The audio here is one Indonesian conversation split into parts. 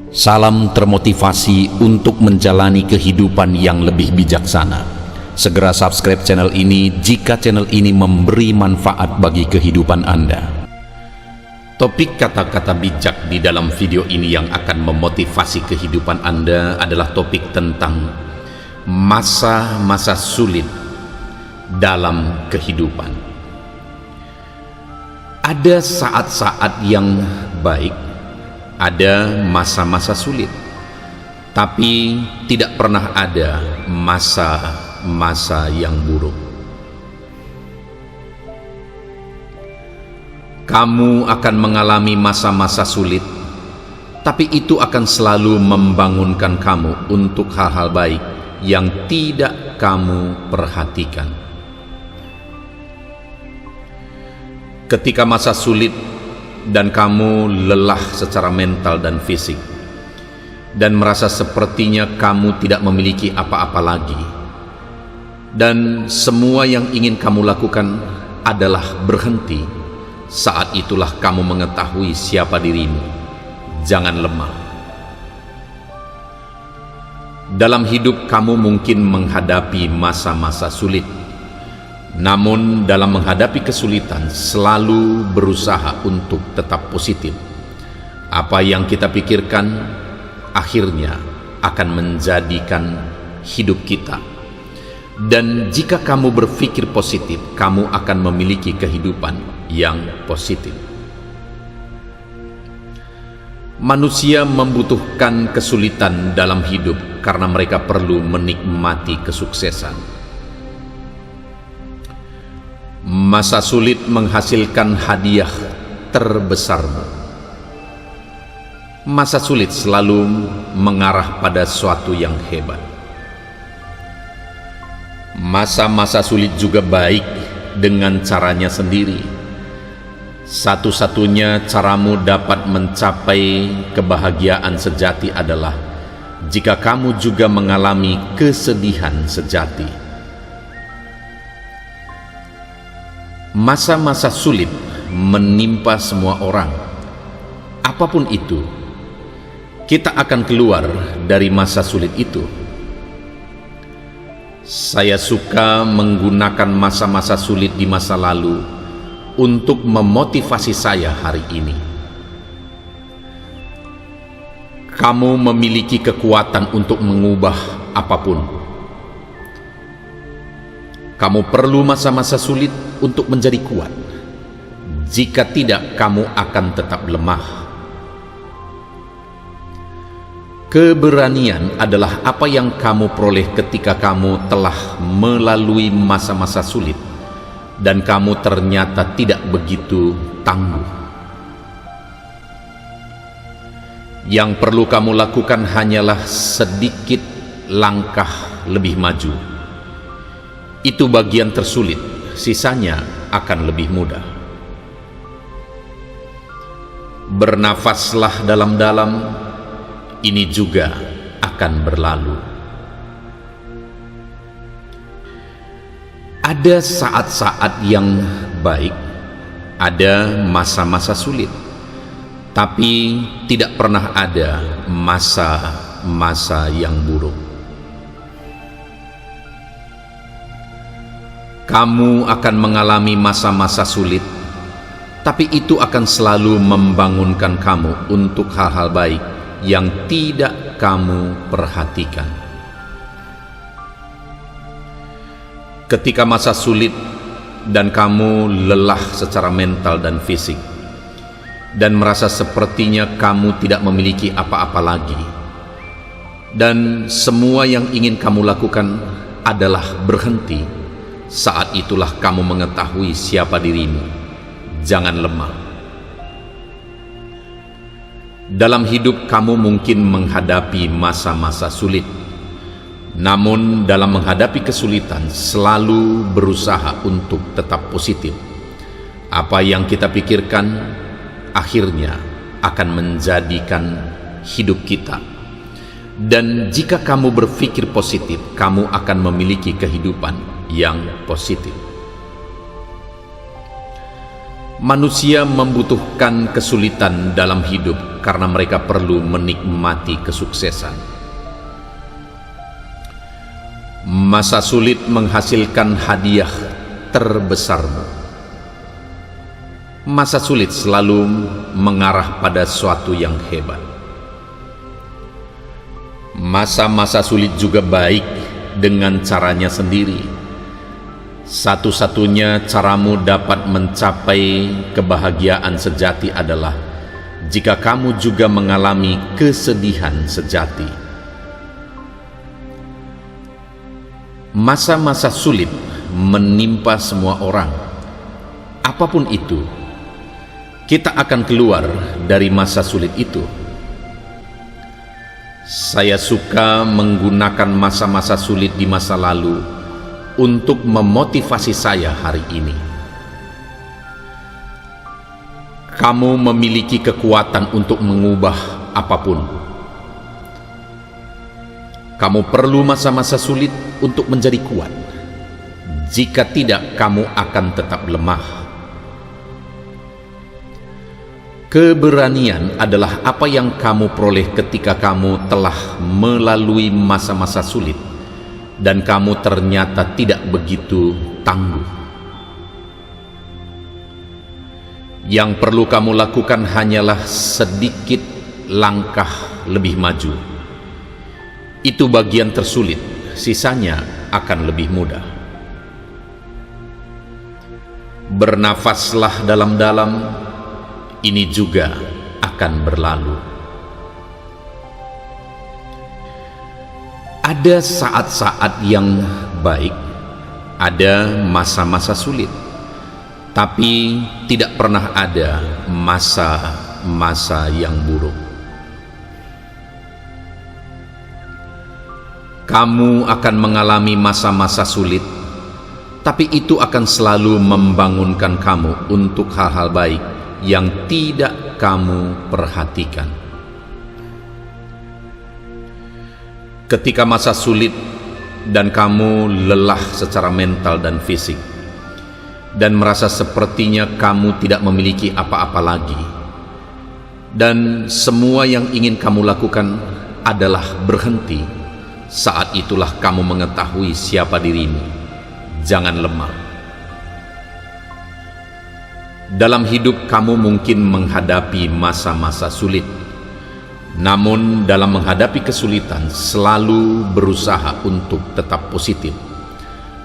Salam termotivasi untuk menjalani kehidupan yang lebih bijaksana. Segera subscribe channel ini jika channel ini memberi manfaat bagi kehidupan Anda. Topik kata-kata bijak di dalam video ini yang akan memotivasi kehidupan Anda adalah topik tentang masa-masa sulit dalam kehidupan. Ada saat-saat yang baik, ada masa-masa sulit, tapi tidak pernah ada masa-masa yang buruk. Kamu akan mengalami masa-masa sulit, tapi itu akan selalu membangunkan kamu untuk hal-hal baik yang tidak kamu perhatikan. Ketika masa sulit dan kamu lelah secara mental dan fisik, dan merasa sepertinya kamu tidak memiliki apa-apa lagi, dan semua yang ingin kamu lakukan adalah berhenti, saat itulah kamu mengetahui siapa dirimu. Jangan lemah. Dalam hidup kamu mungkin menghadapi masa-masa sulit, namun dalam menghadapi kesulitan selalu berusaha untuk tetap positif. Apa yang kita pikirkan akhirnya akan menjadikan hidup kita. Dan jika kamu berpikir positif, kamu akan memiliki kehidupan yang positif. Manusia membutuhkan kesulitan dalam hidup karena mereka perlu menikmati kesuksesan. Masa sulit menghasilkan hadiah terbesarmu. Masa sulit selalu mengarah pada sesuatu yang hebat. Masa-masa sulit juga baik dengan caranya sendiri. Satu-satunya caramu dapat mencapai kebahagiaan sejati adalah jika kamu juga mengalami kesedihan sejati. Masa-masa sulit menimpa semua orang. Apapun itu, kita akan keluar dari masa sulit itu. Saya suka menggunakan masa-masa sulit di masa lalu untuk memotivasi saya hari ini. Kamu memiliki kekuatan untuk mengubah apapun. Kamu perlu masa-masa sulit untuk menjadi kuat. Jika tidak, kamu akan tetap lemah. Keberanian adalah apa yang kamu peroleh ketika kamu telah melalui masa-masa sulit dan kamu ternyata tidak begitu tangguh. Yang perlu kamu lakukan hanyalah sedikit langkah lebih maju. Itu bagian tersulit, sisanya akan lebih mudah. Bernafaslah dalam-dalam, ini juga akan berlalu. Ada saat-saat yang baik, ada masa-masa sulit, tapi tidak pernah ada masa-masa yang buruk. Kamu akan mengalami masa-masa sulit, tapi itu akan selalu membangunkan kamu untuk hal-hal baik yang tidak kamu perhatikan. Ketika masa sulit dan kamu lelah secara mental dan fisik, dan merasa sepertinya kamu tidak memiliki apa-apa lagi, dan semua yang ingin kamu lakukan adalah berhenti, saat itulah kamu mengetahui siapa dirimu. Jangan lemah. Dalam hidup kamu mungkin menghadapi masa-masa sulit, namun dalam menghadapi kesulitan selalu berusaha untuk tetap positif. Apa yang kita pikirkan akhirnya akan menjadikan hidup kita. Dan jika kamu berpikir positif, kamu akan memiliki kehidupan yang positif. Manusia membutuhkan kesulitan dalam hidup karena mereka perlu menikmati kesuksesan. Masa sulit menghasilkan hadiah terbesarmu. Masa sulit selalu mengarah pada suatu yang hebat. Masa-masa sulit juga baik dengan caranya sendiri. Satu-satunya caramu dapat mencapai kebahagiaan sejati adalah jika kamu juga mengalami kesedihan sejati. Masa-masa sulit menimpa semua orang. Apapun itu, kita akan keluar dari masa sulit itu. Saya suka menggunakan masa-masa sulit di masa lalu untuk memotivasi saya hari ini. Kamu memiliki kekuatan untuk mengubah apapun. Kamu perlu masa-masa sulit untuk menjadi kuat. Jika tidak, kamu akan tetap lemah. Keberanian adalah apa yang kamu peroleh ketika kamu telah melalui masa-masa sulit dan kamu ternyata tidak begitu tangguh. Yang perlu kamu lakukan hanyalah sedikit langkah lebih maju. Itu bagian tersulit, sisanya akan lebih mudah. Bernafaslah dalam-dalam. Ini juga akan berlalu. Ada saat-saat yang baik, ada masa-masa sulit, tapi tidak pernah ada masa-masa yang buruk. Kamu akan mengalami masa-masa sulit, tapi itu akan selalu membangunkan kamu untuk hal-hal baik yang tidak kamu perhatikan. Ketika masa sulit dan kamu lelah secara mental dan fisik dan merasa sepertinya kamu tidak memiliki apa-apa lagi dan semua yang ingin kamu lakukan adalah berhenti, saat itulah kamu mengetahui siapa dirimu. Jangan lemah. Dalam hidup kamu mungkin menghadapi masa-masa sulit, namun dalam menghadapi kesulitan selalu berusaha untuk tetap positif.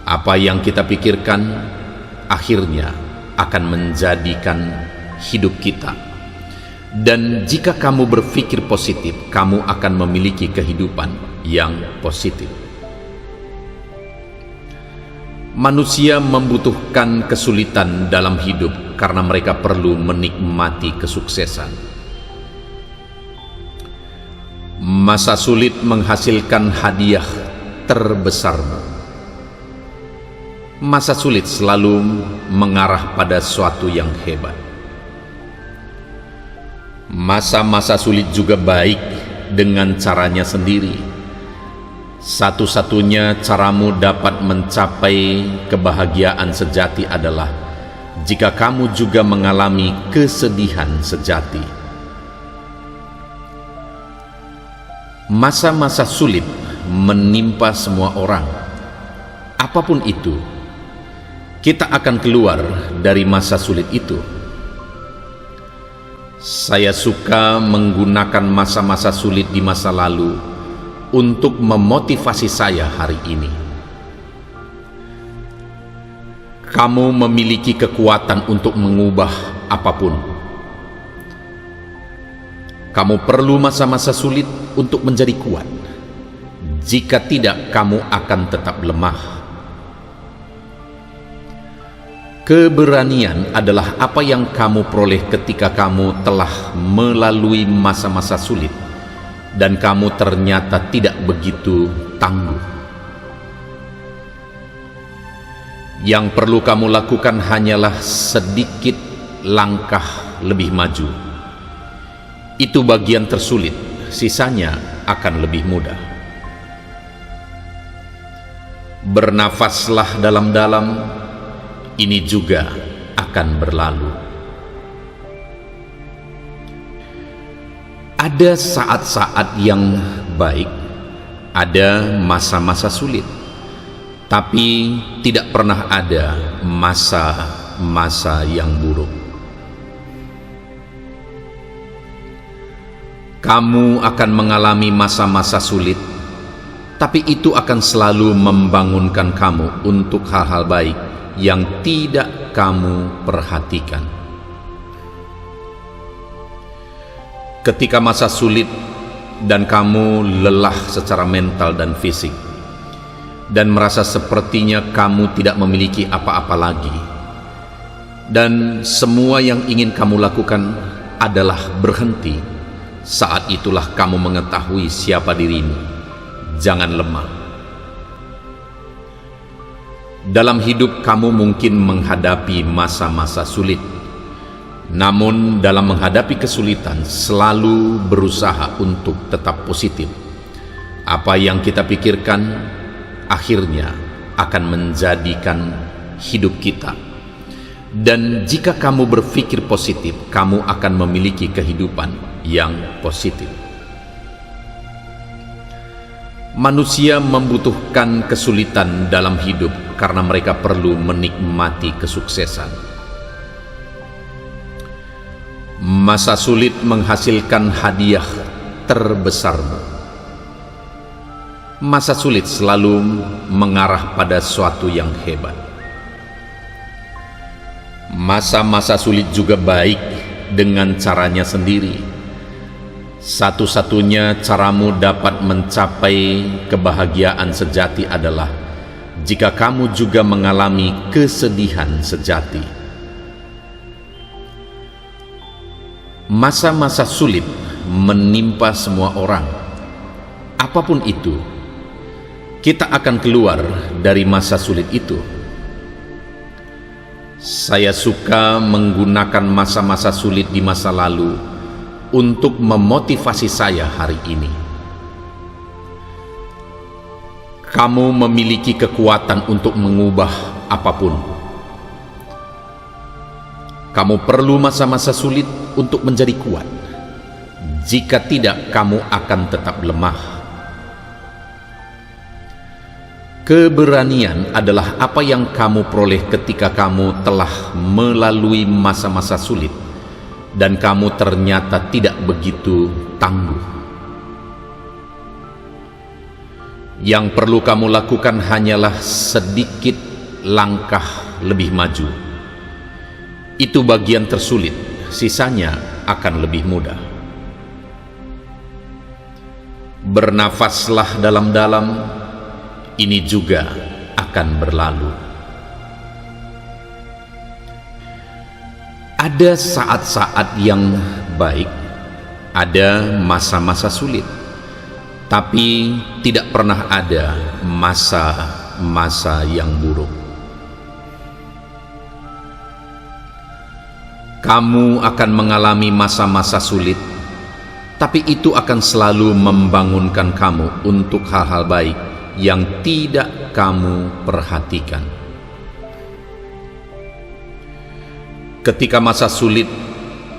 Apa yang kita pikirkan akhirnya akan menjadikan hidup kita. Dan jika kamu berpikir positif, kamu akan memiliki kehidupan yang positif. Manusia membutuhkan kesulitan dalam hidup karena mereka perlu menikmati kesuksesan. Masa sulit menghasilkan hadiah terbesarmu. Masa sulit selalu mengarah pada suatu yang hebat. Masa-masa sulit juga baik dengan caranya sendiri. Satu-satunya caramu dapat mencapai kebahagiaan sejati adalah jika kamu juga mengalami kesedihan sejati. Masa-masa sulit menimpa semua orang. Apapun itu, kita akan keluar dari masa sulit itu. Saya suka menggunakan masa-masa sulit di masa lalu untuk memotivasi saya hari ini. Kamu memiliki kekuatan untuk mengubah apapun. Kamu perlu masa-masa sulit untuk menjadi kuat. Jika tidak, kamu akan tetap lemah. Keberanian adalah apa yang kamu peroleh ketika kamu telah melalui masa-masa sulit dan kamu ternyata tidak begitu tangguh. Yang perlu kamu lakukan hanyalah sedikit langkah lebih maju. Itu bagian tersulit, sisanya akan lebih mudah. Bernafaslah dalam-dalam, ini juga akan berlalu. Ada saat-saat yang baik, ada masa-masa sulit, tapi tidak pernah ada masa-masa yang buruk. Kamu akan mengalami masa-masa sulit, tapi itu akan selalu membangunkan kamu untuk hal-hal baik yang tidak kamu perhatikan. Ketika masa sulit dan kamu lelah secara mental dan fisik, dan merasa sepertinya kamu tidak memiliki apa-apa lagi, dan semua yang ingin kamu lakukan adalah berhenti, saat itulah kamu mengetahui siapa dirimu. Jangan lemah. Dalam hidup kamu mungkin menghadapi masa-masa sulit, namun dalam menghadapi kesulitan selalu berusaha untuk tetap positif. Apa yang kita pikirkan akhirnya akan menjadikan hidup kita. Dan jika kamu berpikir positif, kamu akan memiliki kehidupan yang positif. Manusia membutuhkan kesulitan dalam hidup karena mereka perlu menikmati kesuksesan. Masa sulit menghasilkan hadiah terbesarmu. Masa sulit selalu mengarah pada suatu yang hebat. Masa-masa sulit juga baik dengan caranya sendiri. Satu-satunya caramu dapat mencapai kebahagiaan sejati adalah jika kamu juga mengalami kesedihan sejati. Masa-masa sulit menimpa semua orang. Apapun itu, kita akan keluar dari masa sulit itu. Saya suka menggunakan masa-masa sulit di masa lalu untuk memotivasi saya hari ini. Kamu memiliki kekuatan untuk mengubah apapun. Kamu perlu masa-masa sulit untuk menjadi kuat. Jika tidak, kamu akan tetap lemah. Keberanian adalah apa yang kamu peroleh ketika kamu telah melalui masa-masa sulit dan kamu ternyata tidak begitu tangguh. Yang perlu kamu lakukan hanyalah sedikit langkah lebih maju. Itu bagian tersulit, sisanya akan lebih mudah. Bernafaslah dalam-dalam. Ini juga akan berlalu. Ada saat-saat yang baik, ada masa-masa sulit, tapi tidak pernah ada masa-masa yang buruk. Kamu akan mengalami masa-masa sulit, tapi itu akan selalu membangunkan kamu untuk hal-hal baik yang tidak kamu perhatikan. Ketika masa sulit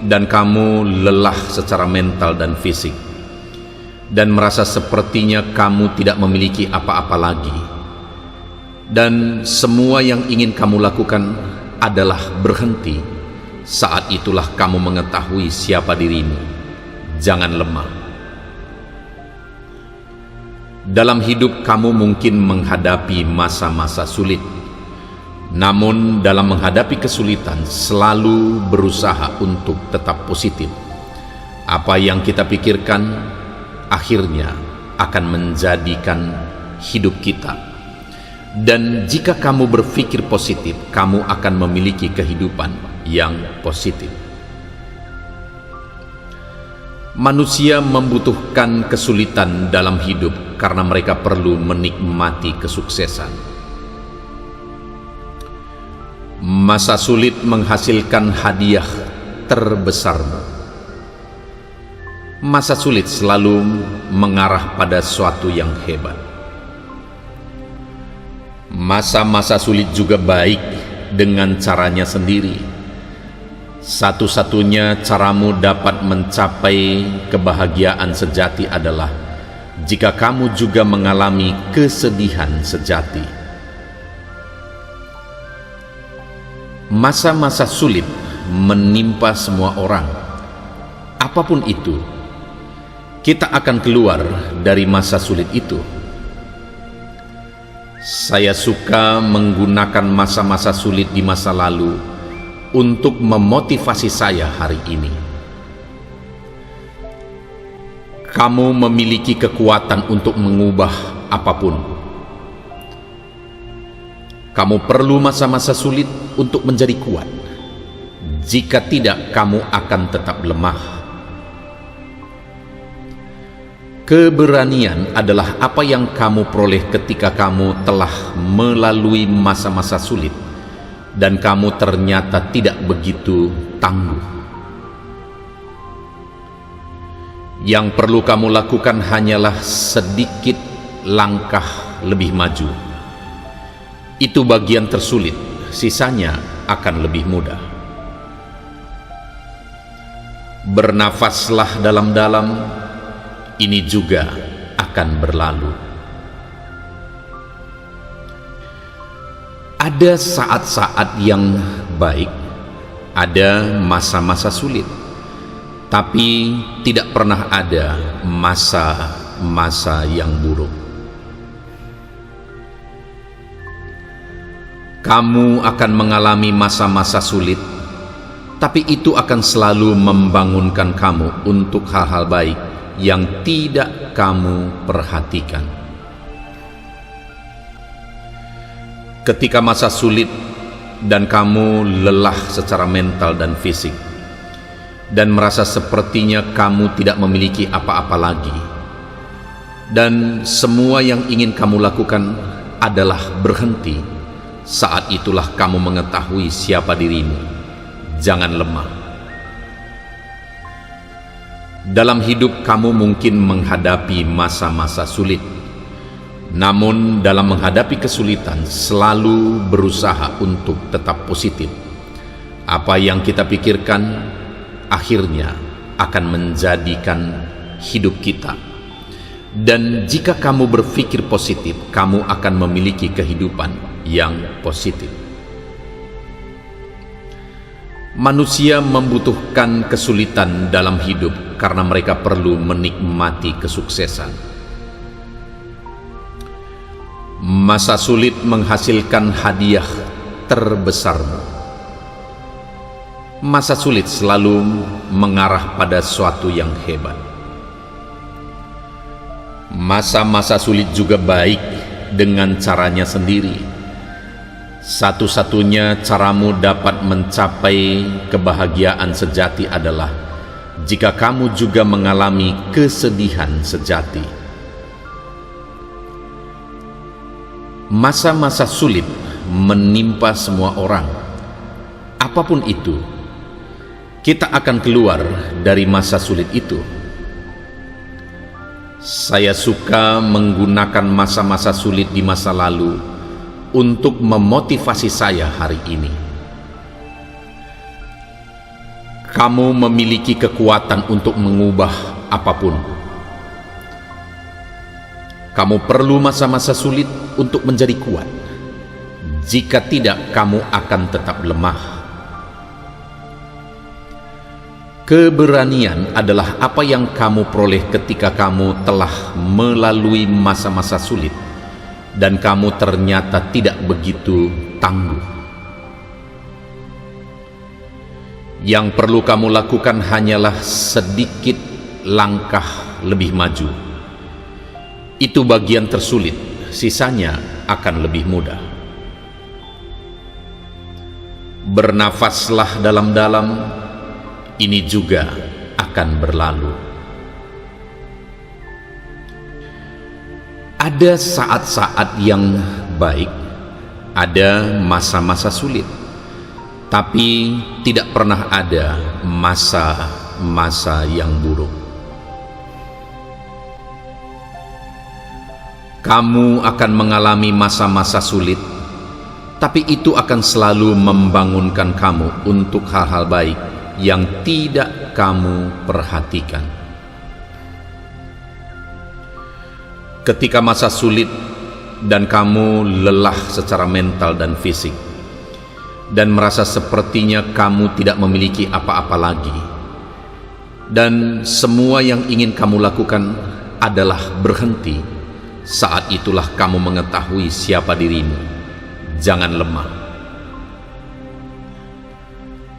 dan kamu lelah secara mental dan fisik, dan merasa sepertinya kamu tidak memiliki apa-apa lagi, dan semua yang ingin kamu lakukan adalah berhenti, saat itulah kamu mengetahui siapa dirimu. Jangan lemah. Dalam hidup kamu mungkin menghadapi masa-masa sulit, namun dalam menghadapi kesulitan selalu berusaha untuk tetap positif. Apa yang kita pikirkan akhirnya akan menjadikan hidup kita. Dan jika kamu berpikir positif, kamu akan memiliki kehidupan yang positif. Manusia membutuhkan kesulitan dalam hidup karena mereka perlu menikmati kesuksesan. Masa sulit menghasilkan hadiah terbesarmu. Masa sulit selalu mengarah pada suatu yang hebat. Masa-masa sulit juga baik dengan caranya sendiri. Satu-satunya caramu dapat mencapai kebahagiaan sejati adalah jika kamu juga mengalami kesedihan sejati. Masa-masa sulit menimpa semua orang. Apapun itu, kita akan keluar dari masa sulit itu. Saya suka menggunakan masa-masa sulit di masa lalu untuk memotivasi saya hari ini. Kamu memiliki kekuatan untuk mengubah apapun. Kamu perlu masa-masa sulit untuk menjadi kuat. Jika tidak, kamu akan tetap lemah. Keberanian adalah apa yang kamu peroleh ketika kamu telah melalui masa-masa sulit dan kamu ternyata tidak begitu tangguh. Yang perlu kamu lakukan hanyalah sedikit langkah lebih maju. Itu bagian tersulit, sisanya akan lebih mudah. Bernafaslah dalam-dalam, ini juga akan berlalu. Ada saat-saat yang baik, ada masa-masa sulit, tapi tidak pernah ada masa-masa yang buruk. Kamu akan mengalami masa-masa sulit, tapi itu akan selalu membangunkan kamu untuk hal-hal baik yang tidak kamu perhatikan. Ketika masa sulit dan kamu lelah secara mental dan fisik dan merasa sepertinya kamu tidak memiliki apa-apa lagi dan semua yang ingin kamu lakukan adalah berhenti, saat itulah kamu mengetahui siapa dirimu. Jangan lemah. Dalam hidup kamu mungkin menghadapi masa-masa sulit, namun dalam menghadapi kesulitan selalu berusaha untuk tetap positif. Apa yang kita pikirkan akhirnya akan menjadikan hidup kita. Dan jika kamu berpikir positif, kamu akan memiliki kehidupan yang positif. Manusia membutuhkan kesulitan dalam hidup karena mereka perlu menikmati kesuksesan. Masa sulit menghasilkan hadiah terbesarmu. Masa sulit selalu mengarah pada suatu yang hebat. Masa-masa sulit juga baik dengan caranya sendiri. Satu-satunya caramu dapat mencapai kebahagiaan sejati adalah jika kamu juga mengalami kesedihan sejati. Masa-masa sulit menimpa semua orang. Apapun itu, kita akan keluar dari masa sulit itu. Saya suka menggunakan masa-masa sulit di masa lalu untuk memotivasi saya hari ini. Kamu memiliki kekuatan untuk mengubah apapun. Kamu perlu masa-masa sulit untuk menjadi kuat. Jika tidak, kamu akan tetap lemah. Keberanian adalah apa yang kamu peroleh ketika kamu telah melalui masa-masa sulit dan kamu ternyata tidak begitu tangguh. Yang perlu kamu lakukan hanyalah sedikit langkah lebih maju. Itu bagian tersulit, sisanya akan lebih mudah. Bernafaslah dalam-dalam, ini juga akan berlalu. Ada saat-saat yang baik, ada masa-masa sulit, tapi tidak pernah ada masa-masa yang buruk. Kamu akan mengalami masa-masa sulit, tapi itu akan selalu membangunkan kamu untuk hal-hal baik yang tidak kamu perhatikan. Ketika masa sulit dan kamu lelah secara mental dan fisik, dan merasa sepertinya kamu tidak memiliki apa-apa lagi, dan semua yang ingin kamu lakukan adalah berhenti, saat itulah kamu mengetahui siapa dirimu. Jangan lemah.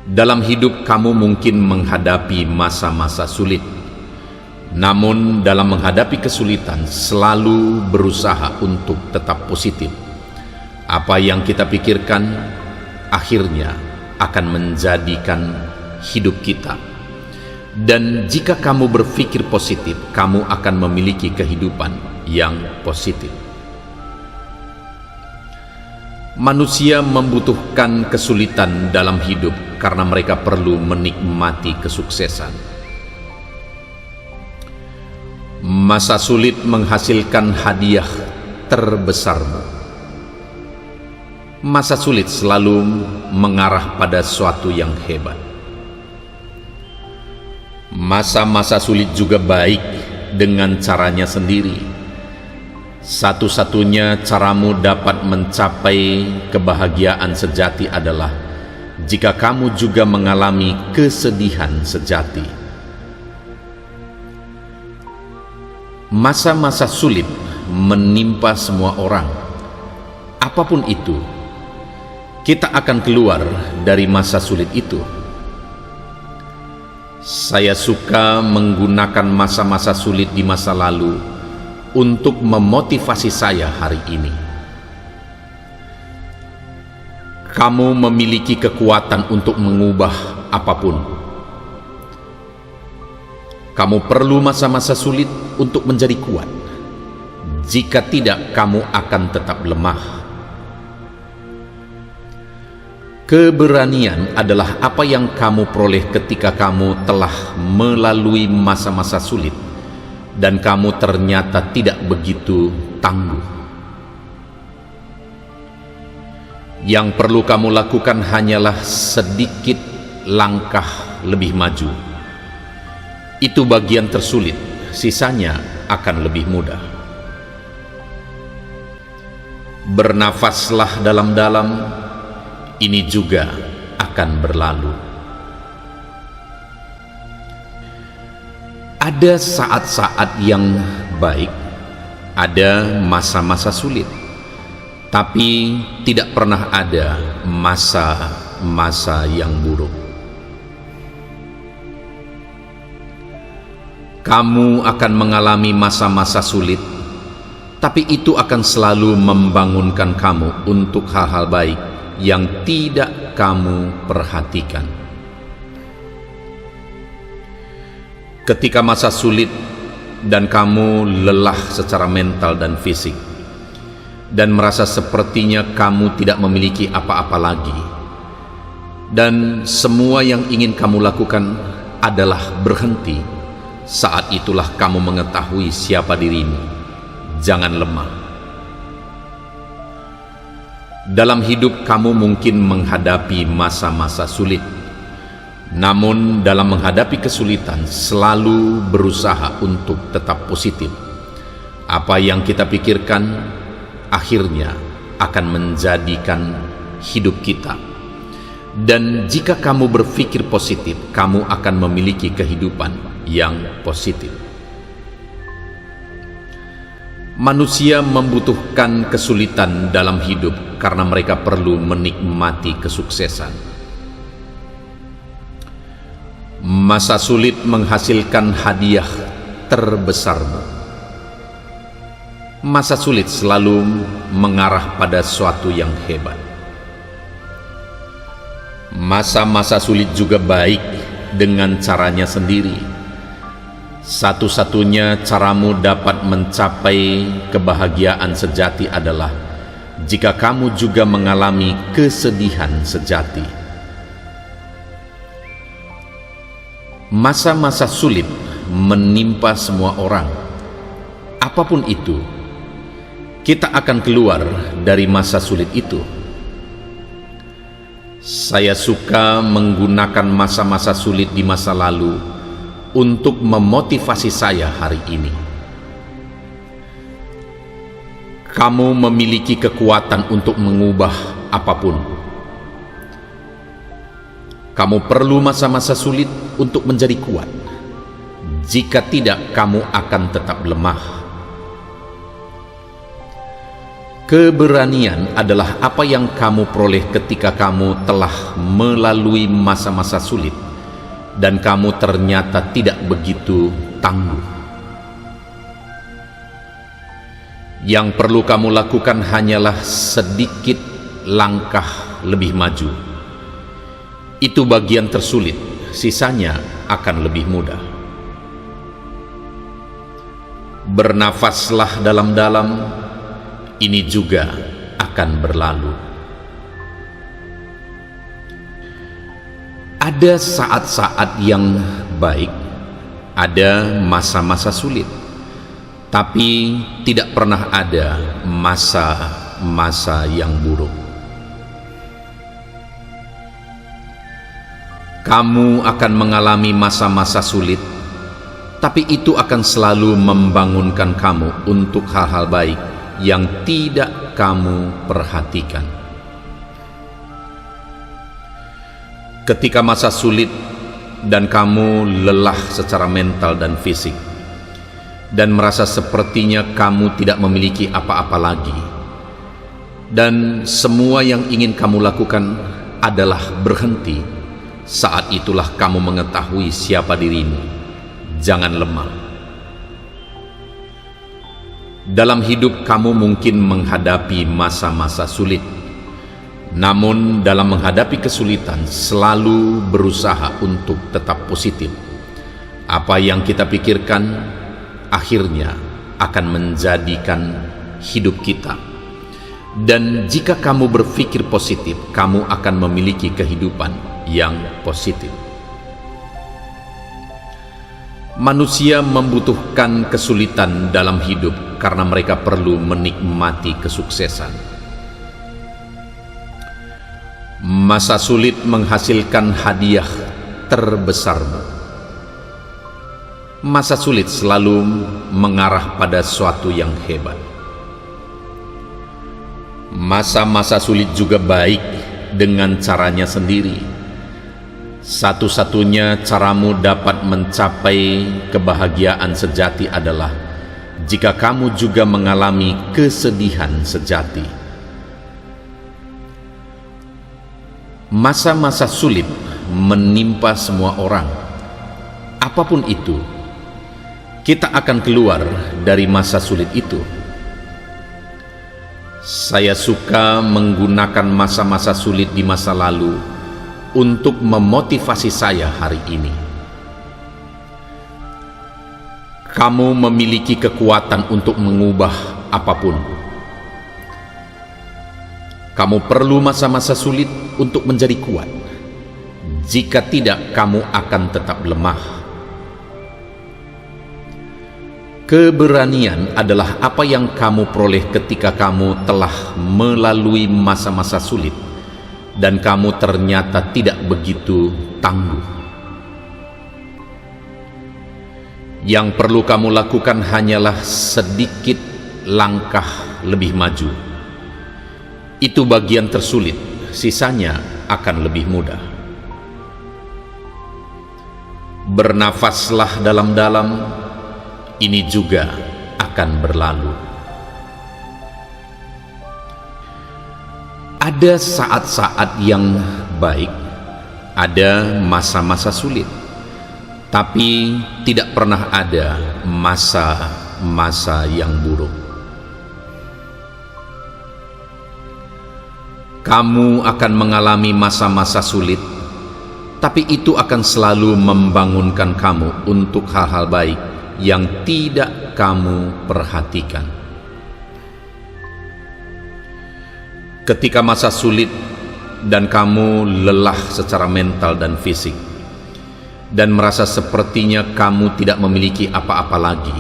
Dalam hidup kamu mungkin menghadapi masa-masa sulit, namun dalam menghadapi kesulitan selalu berusaha untuk tetap positif. Apa yang kita pikirkan akhirnya akan menjadikan hidup kita. Dan jika kamu berpikir positif, kamu akan memiliki kehidupan yang positif. Manusia membutuhkan kesulitan dalam hidup karena mereka perlu menikmati kesuksesan. Masa sulit menghasilkan hadiah terbesarmu. Masa sulit selalu mengarah pada suatu yang hebat. Masa-masa sulit juga baik dengan caranya sendiri. Satu-satunya caramu dapat mencapai kebahagiaan sejati adalah jika kamu juga mengalami kesedihan sejati. Masa-masa sulit menimpa semua orang. Apapun itu, kita akan keluar dari masa sulit itu. Saya suka menggunakan masa-masa sulit di masa lalu untuk memotivasi saya hari ini. Kamu memiliki kekuatan untuk mengubah apapun. Kamu perlu masa-masa sulit untuk menjadi kuat. Jika tidak, kamu akan tetap lemah. Keberanian adalah apa yang kamu peroleh ketika kamu telah melalui masa-masa sulit dan kamu ternyata tidak begitu tangguh. Yang perlu kamu lakukan hanyalah sedikit langkah lebih maju. Itu bagian tersulit, sisanya akan lebih mudah. Bernafaslah dalam-dalam, ini juga akan berlalu. Ada saat-saat yang baik, ada masa-masa sulit, tapi tidak pernah ada masa-masa yang buruk. Kamu akan mengalami masa-masa sulit, tapi itu akan selalu membangunkan kamu untuk hal-hal baik yang tidak kamu perhatikan. Ketika masa sulit dan kamu lelah secara mental dan fisik, dan merasa sepertinya kamu tidak memiliki apa-apa lagi, dan semua yang ingin kamu lakukan adalah berhenti, saat itulah kamu mengetahui siapa dirimu. Jangan lemah. Dalam hidup kamu mungkin menghadapi masa-masa sulit, namun dalam menghadapi kesulitan selalu berusaha untuk tetap positif. Apa yang kita pikirkan akhirnya akan menjadikan hidup kita. Dan jika kamu berpikir positif, kamu akan memiliki kehidupan yang positif. Manusia membutuhkan kesulitan dalam hidup karena mereka perlu menikmati kesuksesan. Masa sulit menghasilkan hadiah terbesarmu. Masa sulit selalu mengarah pada suatu yang hebat. Masa-masa sulit juga baik dengan caranya sendiri. Satu-satunya caramu dapat mencapai kebahagiaan sejati adalah jika kamu juga mengalami kesedihan sejati. Masa-masa sulit menimpa semua orang. Apapun itu, kita akan keluar dari masa sulit itu. Saya suka menggunakan masa-masa sulit di masa lalu untuk memotivasi saya hari ini. Kamu memiliki kekuatan untuk mengubah apapun. Kamu perlu masa-masa sulit untuk menjadi kuat. Jika tidak, kamu akan tetap lemah. Keberanian adalah apa yang kamu peroleh ketika kamu telah melalui masa-masa sulit dan kamu ternyata tidak begitu tangguh. Yang perlu kamu lakukan hanyalah sedikit langkah lebih maju. Itu bagian tersulit, sisanya akan lebih mudah. Bernafaslah dalam-dalam. Ini juga akan berlalu. Ada saat-saat yang baik, ada masa-masa sulit, tapi tidak pernah ada masa-masa yang buruk. Kamu akan mengalami masa-masa sulit, tapi itu akan selalu membangunkan kamu untuk hal-hal baik yang tidak kamu perhatikan. Ketika masa sulit dan kamu lelah secara mental dan fisik dan merasa sepertinya kamu tidak memiliki apa-apa lagi dan semua yang ingin kamu lakukan adalah berhenti, saat itulah kamu mengetahui siapa dirimu. Jangan lemah. Dalam hidup kamu mungkin menghadapi masa-masa sulit, namun dalam menghadapi kesulitan selalu berusaha untuk tetap positif. Apa yang kita pikirkan akhirnya akan menjadikan hidup kita. Dan jika kamu berpikir positif, kamu akan memiliki kehidupan yang positif. Manusia membutuhkan kesulitan dalam hidup karena mereka perlu menikmati kesuksesan. Masa sulit menghasilkan hadiah terbesarmu. Masa sulit selalu mengarah pada sesuatu yang hebat. Masa-masa sulit juga baik dengan caranya sendiri. Satu-satunya caramu dapat mencapai kebahagiaan sejati adalah jika kamu juga mengalami kesedihan sejati. Masa-masa sulit menimpa semua orang. Apapun itu, kita akan keluar dari masa sulit itu. Saya suka menggunakan masa-masa sulit di masa lalu untuk memotivasi saya hari ini. Kamu memiliki kekuatan untuk mengubah apapun. Kamu perlu masa-masa sulit untuk menjadi kuat. Jika tidak, kamu akan tetap lemah. Keberanian adalah apa yang kamu peroleh ketika kamu telah melalui masa-masa sulit dan kamu ternyata tidak begitu tangguh. Yang perlu kamu lakukan hanyalah sedikit langkah lebih maju. Itu bagian tersulit, sisanya akan lebih mudah. Bernafaslah dalam-dalam, ini juga akan berlalu. Ada saat-saat yang baik, ada masa-masa sulit, tapi tidak pernah ada masa-masa yang buruk. Kamu akan mengalami masa-masa sulit, tapi itu akan selalu membangunkan kamu untuk hal-hal baik yang tidak kamu perhatikan. Ketika masa sulit dan kamu lelah secara mental dan fisik dan merasa sepertinya kamu tidak memiliki apa-apa lagi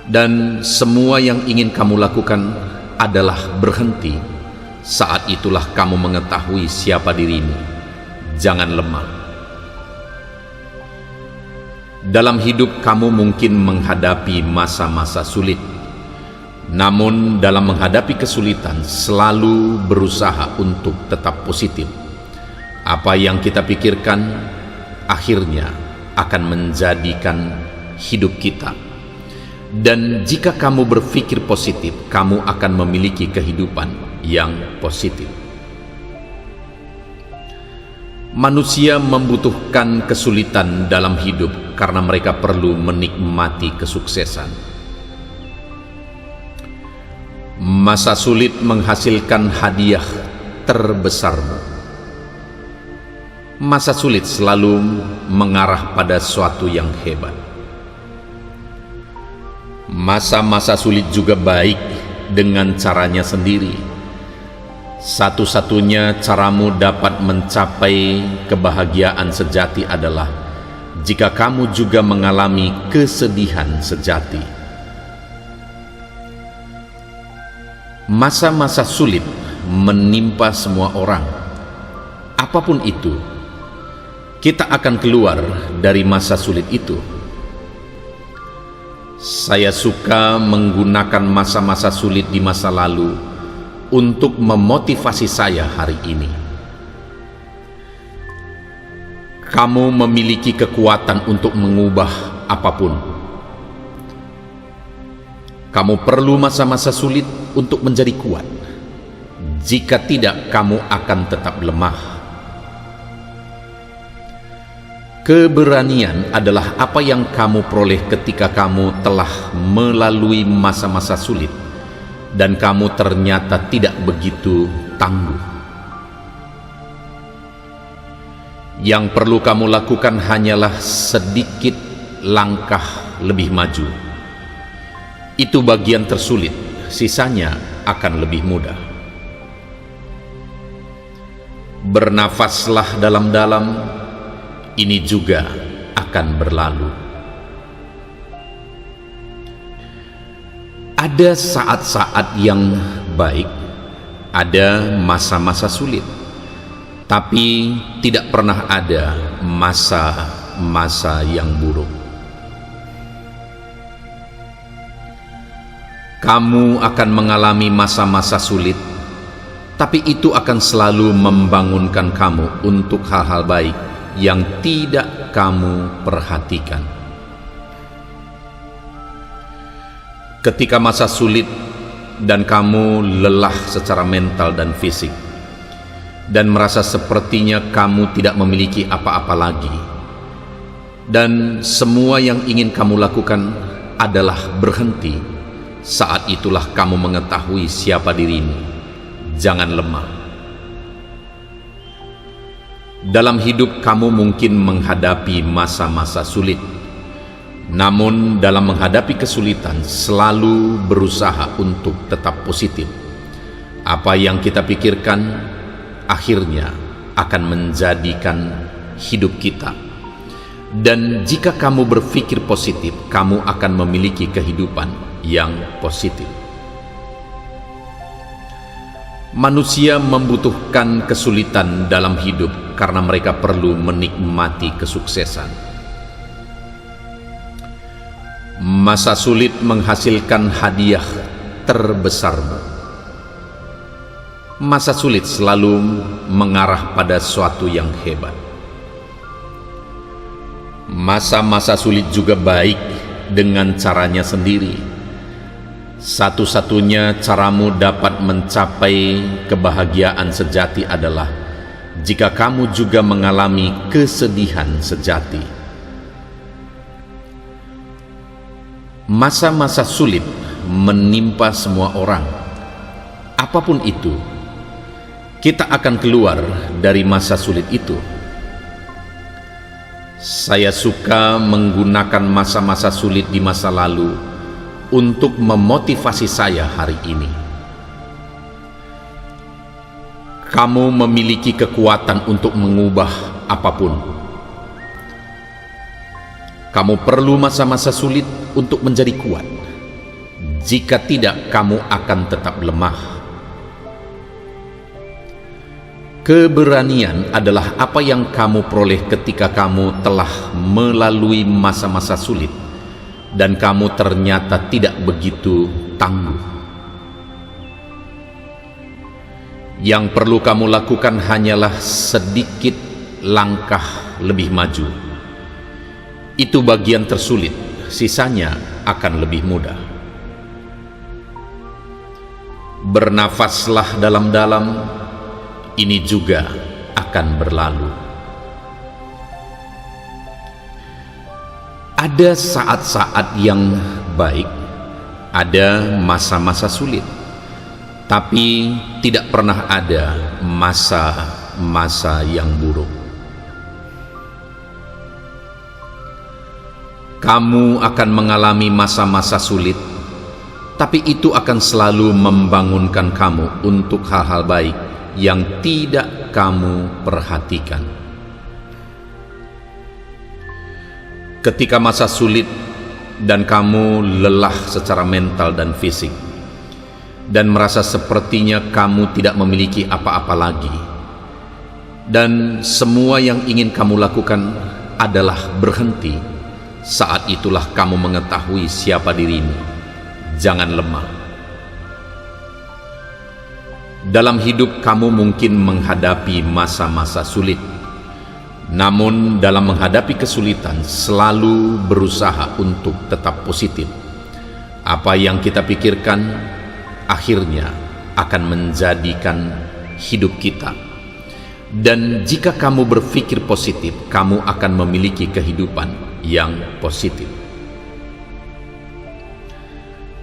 dan semua yang ingin kamu lakukan adalah berhenti, Saat itulah kamu mengetahui siapa dirimu. Jangan lemah. Dalam hidup kamu mungkin menghadapi masa-masa sulit. Namun dalam menghadapi kesulitan selalu berusaha untuk tetap positif. Apa yang kita pikirkan akhirnya akan menjadikan hidup kita. Dan jika kamu berpikir positif, kamu akan memiliki kehidupan yang positif. Manusia membutuhkan kesulitan dalam hidup karena mereka perlu menikmati kesuksesan. Masa sulit menghasilkan hadiah terbesarmu. Masa sulit selalu mengarah pada suatu yang hebat. Masa-masa sulit juga baik dengan caranya sendiri. Satu-satunya caramu dapat mencapai kebahagiaan sejati adalah jika kamu juga mengalami kesedihan sejati. Masa-masa sulit menimpa semua orang. Apapun itu, kita akan keluar dari masa sulit itu. Saya suka menggunakan masa-masa sulit di masa lalu untuk memotivasi saya hari ini. Kamu memiliki kekuatan untuk mengubah apapun. Kamu perlu masa-masa sulit untuk menjadi kuat. Jika tidak, kamu akan tetap lemah. Keberanian adalah apa yang kamu peroleh ketika kamu telah melalui masa-masa sulit dan kamu ternyata tidak begitu tangguh. Yang perlu kamu lakukan hanyalah sedikit langkah lebih maju. Itu bagian tersulit, sisanya akan lebih mudah. Bernafaslah dalam-dalam. Ini juga akan berlalu. Ada saat-saat yang baik, ada masa-masa sulit, tapi tidak pernah ada masa-masa yang buruk. Kamu akan mengalami masa-masa sulit, tapi itu akan selalu membangunkan kamu untuk hal-hal baik yang tidak kamu perhatikan. Ketika masa sulit dan kamu lelah secara mental dan fisik dan merasa sepertinya kamu tidak memiliki apa-apa lagi dan semua yang ingin kamu lakukan adalah berhenti, saat itulah kamu mengetahui siapa dirimu. Jangan lemah. Dalam hidup kamu mungkin menghadapi masa-masa sulit. Namun dalam menghadapi kesulitan selalu berusaha untuk tetap positif. Apa yang kita pikirkan akhirnya akan menjadikan hidup kita. Dan jika kamu berpikir positif, kamu akan memiliki kehidupan yang positif. Manusia membutuhkan kesulitan dalam hidup karena mereka perlu menikmati kesuksesan. Masa sulit menghasilkan hadiah terbesarmu. Masa sulit selalu mengarah pada suatu yang hebat. Masa-masa sulit juga baik dengan caranya sendiri. Satu-satunya caramu dapat mencapai kebahagiaan sejati adalah jika kamu juga mengalami kesedihan sejati. Masa-masa sulit menimpa semua orang. Apapun itu, kita akan keluar dari masa sulit itu. Saya suka menggunakan masa-masa sulit di masa lalu untuk memotivasi saya hari ini. Kamu memiliki kekuatan untuk mengubah apapun. Kamu perlu masa-masa sulit untuk menjadi kuat. Jika tidak, kamu akan tetap lemah. Keberanian adalah apa yang kamu peroleh ketika kamu telah melalui masa-masa sulit dan kamu ternyata tidak begitu tangguh. Yang perlu kamu lakukan hanyalah sedikit langkah lebih maju. Itu bagian tersulit, sisanya akan lebih mudah. Bernafaslah dalam-dalam, ini juga akan berlalu. Ada saat-saat yang baik, ada masa-masa sulit, tapi tidak pernah ada masa-masa yang buruk. Kamu akan mengalami masa-masa sulit, tapi itu akan selalu membangunkan kamu untuk hal-hal baik yang tidak kamu perhatikan. Ketika masa sulit dan kamu lelah secara mental dan fisik dan merasa sepertinya kamu tidak memiliki apa-apa lagi dan semua yang ingin kamu lakukan adalah berhenti, saat itulah kamu mengetahui siapa dirimu. Jangan lemah. Dalam hidup kamu mungkin menghadapi masa-masa sulit, namun dalam menghadapi kesulitan selalu berusaha untuk tetap positif. Apa yang kita pikirkan akhirnya akan menjadikan hidup kita. Dan jika kamu berpikir positif, kamu akan memiliki kehidupan yang positif.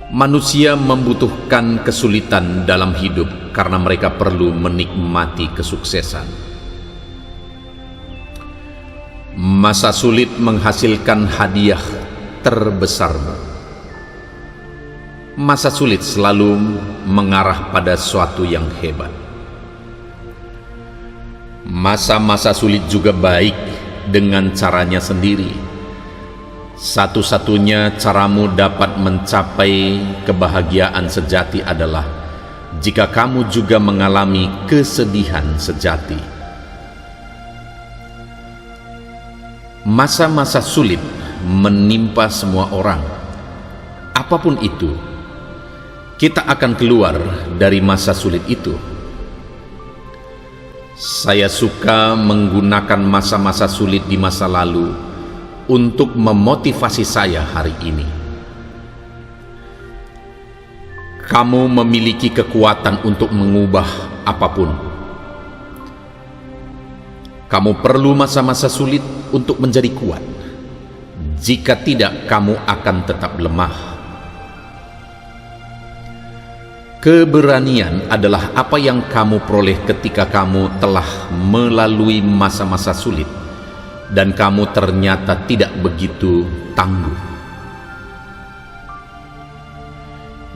Manusia membutuhkan kesulitan dalam hidup karena mereka perlu menikmati kesuksesan. Masa sulit menghasilkan hadiah terbesarmu. Masa sulit selalu mengarah pada suatu yang hebat. Masa-masa sulit juga baik dengan caranya sendiri. Satu-satunya caramu dapat mencapai kebahagiaan sejati adalah jika kamu juga mengalami kesedihan sejati. Masa-masa sulit menimpa semua orang. Apapun itu, kita akan keluar dari masa sulit itu. Saya suka menggunakan masa-masa sulit di masa lalu untuk memotivasi saya hari ini. Kamu memiliki kekuatan untuk mengubah apapun. Kamu perlu masa-masa sulit untuk menjadi kuat. Jika tidak, kamu akan tetap lemah. Keberanian adalah apa yang kamu peroleh ketika kamu telah melalui masa-masa sulit dan kamu ternyata tidak begitu tangguh.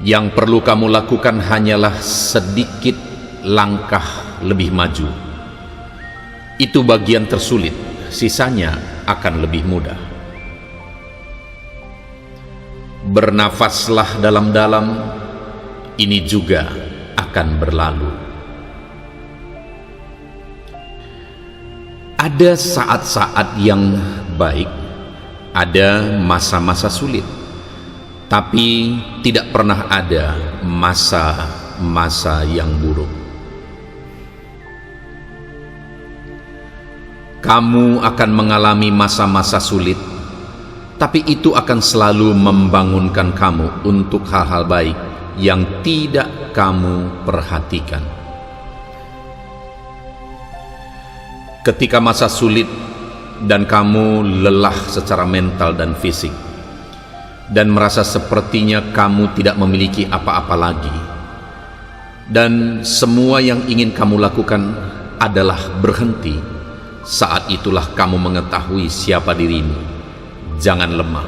Yang perlu kamu lakukan hanyalah sedikit langkah lebih maju. Itu bagian tersulit, sisanya akan lebih mudah. Bernafaslah dalam-dalam, ini juga akan berlalu. Ada saat-saat yang baik, ada masa-masa sulit, tapi tidak pernah ada masa-masa yang buruk. Kamu akan mengalami masa-masa sulit, tapi itu akan selalu membangunkan kamu untuk hal-hal baik yang tidak kamu perhatikan. Ketika masa sulit dan kamu lelah secara mental dan fisik dan merasa sepertinya kamu tidak memiliki apa-apa lagi dan semua yang ingin kamu lakukan adalah berhenti, saat itulah kamu mengetahui siapa dirimu. Jangan lemah.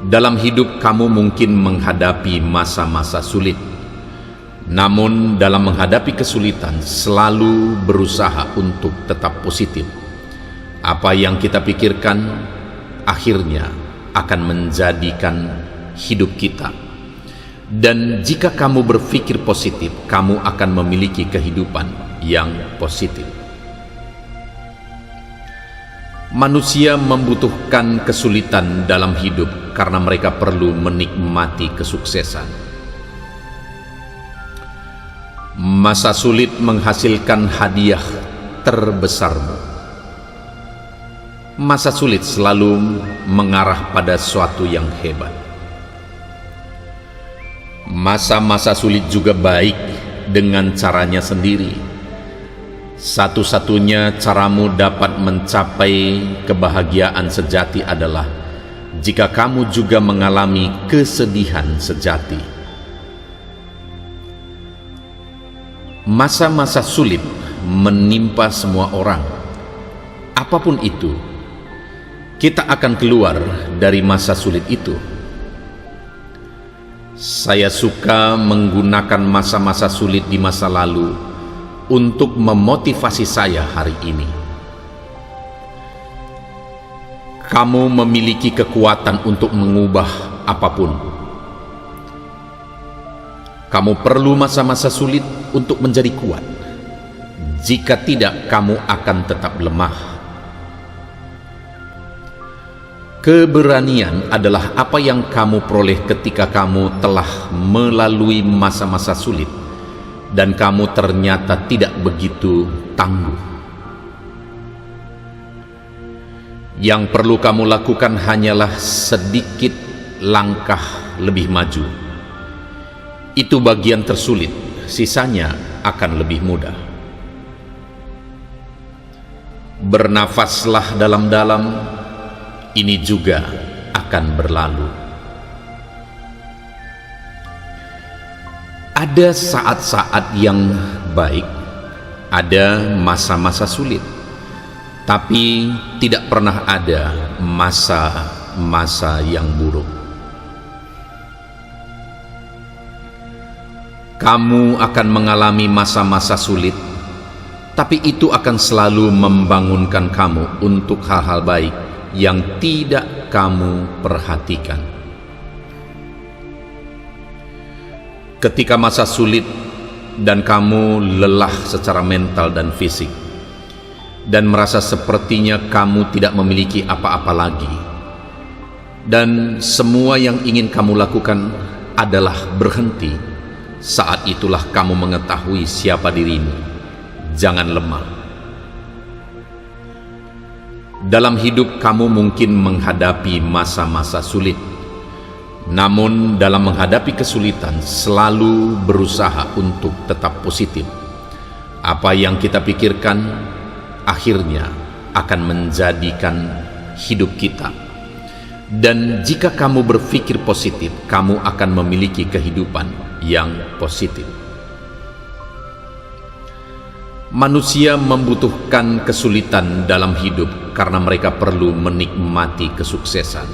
Dalam hidup kamu mungkin menghadapi masa-masa sulit, namun dalam menghadapi kesulitan selalu berusaha untuk tetap positif. Apa yang kita pikirkan akhirnya akan menjadikan hidup kita. Dan jika kamu berpikir positif, kamu akan memiliki kehidupan yang positif. Manusia membutuhkan kesulitan dalam hidup karena mereka perlu menikmati kesuksesan. Masa sulit menghasilkan hadiah terbesarmu. Masa sulit selalu mengarah pada suatu yang hebat. Masa-masa sulit juga baik dengan caranya sendiri. Satu-satunya caramu dapat mencapai kebahagiaan sejati adalah jika kamu juga mengalami kesedihan sejati. Masa-masa sulit menimpa semua orang. Apapun itu, kita akan keluar dari masa sulit itu. Saya suka menggunakan masa-masa sulit di masa lalu untuk memotivasi saya hari ini. Kamu memiliki kekuatan untuk mengubah apapun. Kamu perlu masa-masa sulit untuk menjadi kuat. Jika tidak, kamu akan tetap lemah. Keberanian adalah apa yang kamu peroleh ketika kamu telah melalui masa-masa sulit dan kamu ternyata tidak begitu tangguh. Yang perlu kamu lakukan hanyalah sedikit langkah lebih maju. Itu bagian tersulit, sisanya akan lebih mudah. Bernafaslah dalam-dalam. Ini juga akan berlalu. Ada saat-saat yang baik, ada masa-masa sulit, tapi tidak pernah ada masa-masa yang buruk. Kamu akan mengalami masa-masa sulit, tapi itu akan selalu membangunkan kamu untuk hal-hal baik yang tidak kamu perhatikan. Ketika masa sulit dan kamu lelah secara mental dan fisik dan merasa sepertinya kamu tidak memiliki apa-apa lagi dan semua yang ingin kamu lakukan adalah berhenti, saat itulah kamu mengetahui siapa dirimu. Jangan lemah. Dalam hidup kamu mungkin menghadapi masa-masa sulit, namun dalam menghadapi kesulitan selalu berusaha untuk tetap positif. Apa yang kita pikirkan akhirnya akan menjadikan hidup kita. Dan jika kamu berpikir positif, kamu akan memiliki kehidupan yang positif. Manusia membutuhkan kesulitan dalam hidup karena mereka perlu menikmati kesuksesan.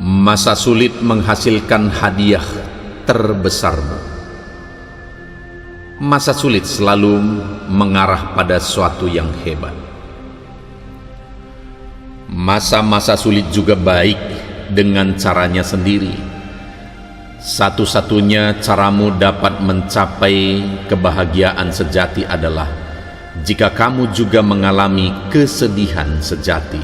Masa sulit menghasilkan hadiah terbesarmu. Masa sulit selalu mengarah pada suatu yang hebat. Masa-masa sulit juga baik dengan caranya sendiri. Satu-satunya caramu dapat mencapai kebahagiaan sejati adalah jika kamu juga mengalami kesedihan sejati.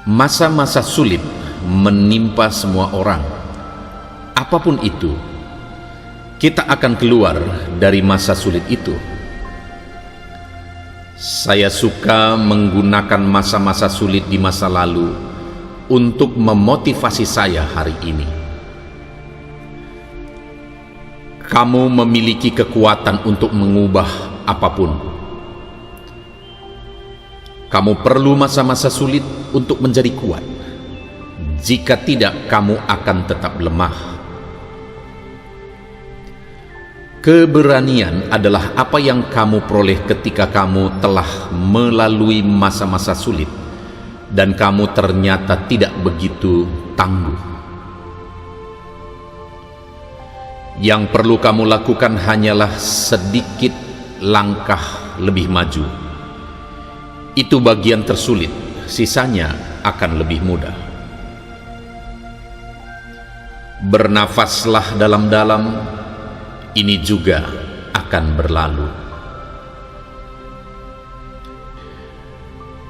Masa-masa sulit menimpa semua orang. Apapun itu, kita akan keluar dari masa sulit itu. Saya suka menggunakan masa-masa sulit di masa lalu untuk memotivasi saya hari ini. Kamu memiliki kekuatan untuk mengubah apapun. Kamu perlu masa-masa sulit untuk menjadi kuat. Jika tidak, kamu akan tetap lemah. Keberanian adalah apa yang kamu peroleh ketika kamu telah melalui masa-masa sulit dan kamu ternyata tidak begitu tangguh. Yang perlu kamu lakukan hanyalah sedikit langkah lebih maju. Itu bagian tersulit, sisanya akan lebih mudah. Bernafaslah dalam-dalam, ini juga akan berlalu.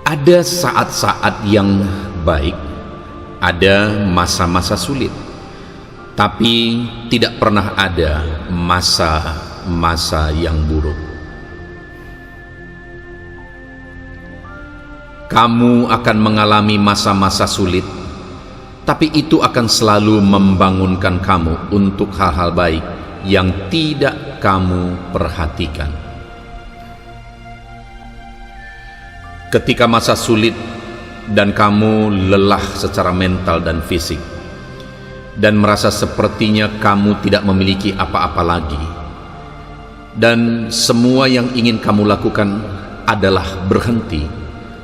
Ada saat-saat yang baik, ada masa-masa sulit, tapi tidak pernah ada masa-masa yang buruk. Kamu akan mengalami masa-masa sulit, tapi itu akan selalu membangunkan kamu untuk hal-hal baik yang tidak kamu perhatikan. Ketika masa sulit dan kamu lelah secara mental dan fisik, dan merasa sepertinya kamu tidak memiliki apa-apa lagi, dan semua yang ingin kamu lakukan adalah berhenti,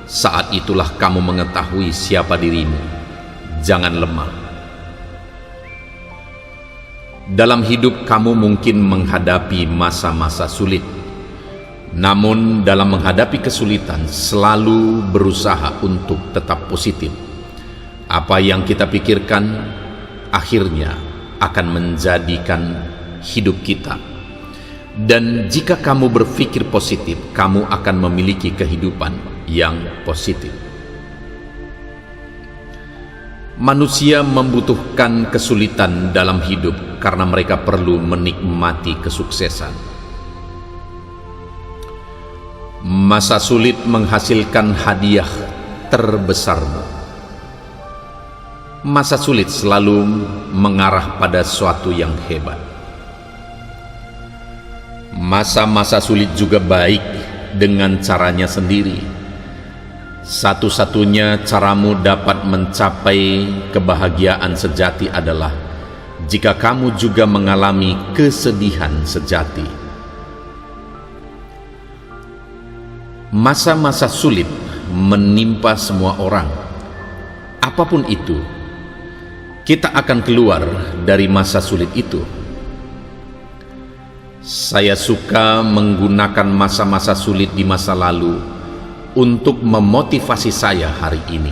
saat itulah kamu mengetahui siapa dirimu. Jangan lemah. Dalam hidup kamu mungkin menghadapi masa-masa sulit, namun dalam menghadapi kesulitan selalu berusaha untuk tetap positif. Apa yang kita pikirkan akhirnya akan menjadikan hidup kita. Dan jika kamu berpikir positif, kamu akan memiliki kehidupan yang positif. Manusia membutuhkan kesulitan dalam hidup karena mereka perlu menikmati kesuksesan. Masa sulit menghasilkan hadiah terbesarmu. Masa sulit selalu mengarah pada sesuatu yang hebat. Masa-masa sulit juga baik dengan caranya sendiri. Satu-satunya caramu dapat mencapai kebahagiaan sejati adalah jika kamu juga mengalami kesedihan sejati. Masa-masa sulit menimpa semua orang. Apapun itu, kita akan keluar dari masa sulit itu. Saya suka menggunakan masa-masa sulit di masa lalu untuk memotivasi saya hari ini.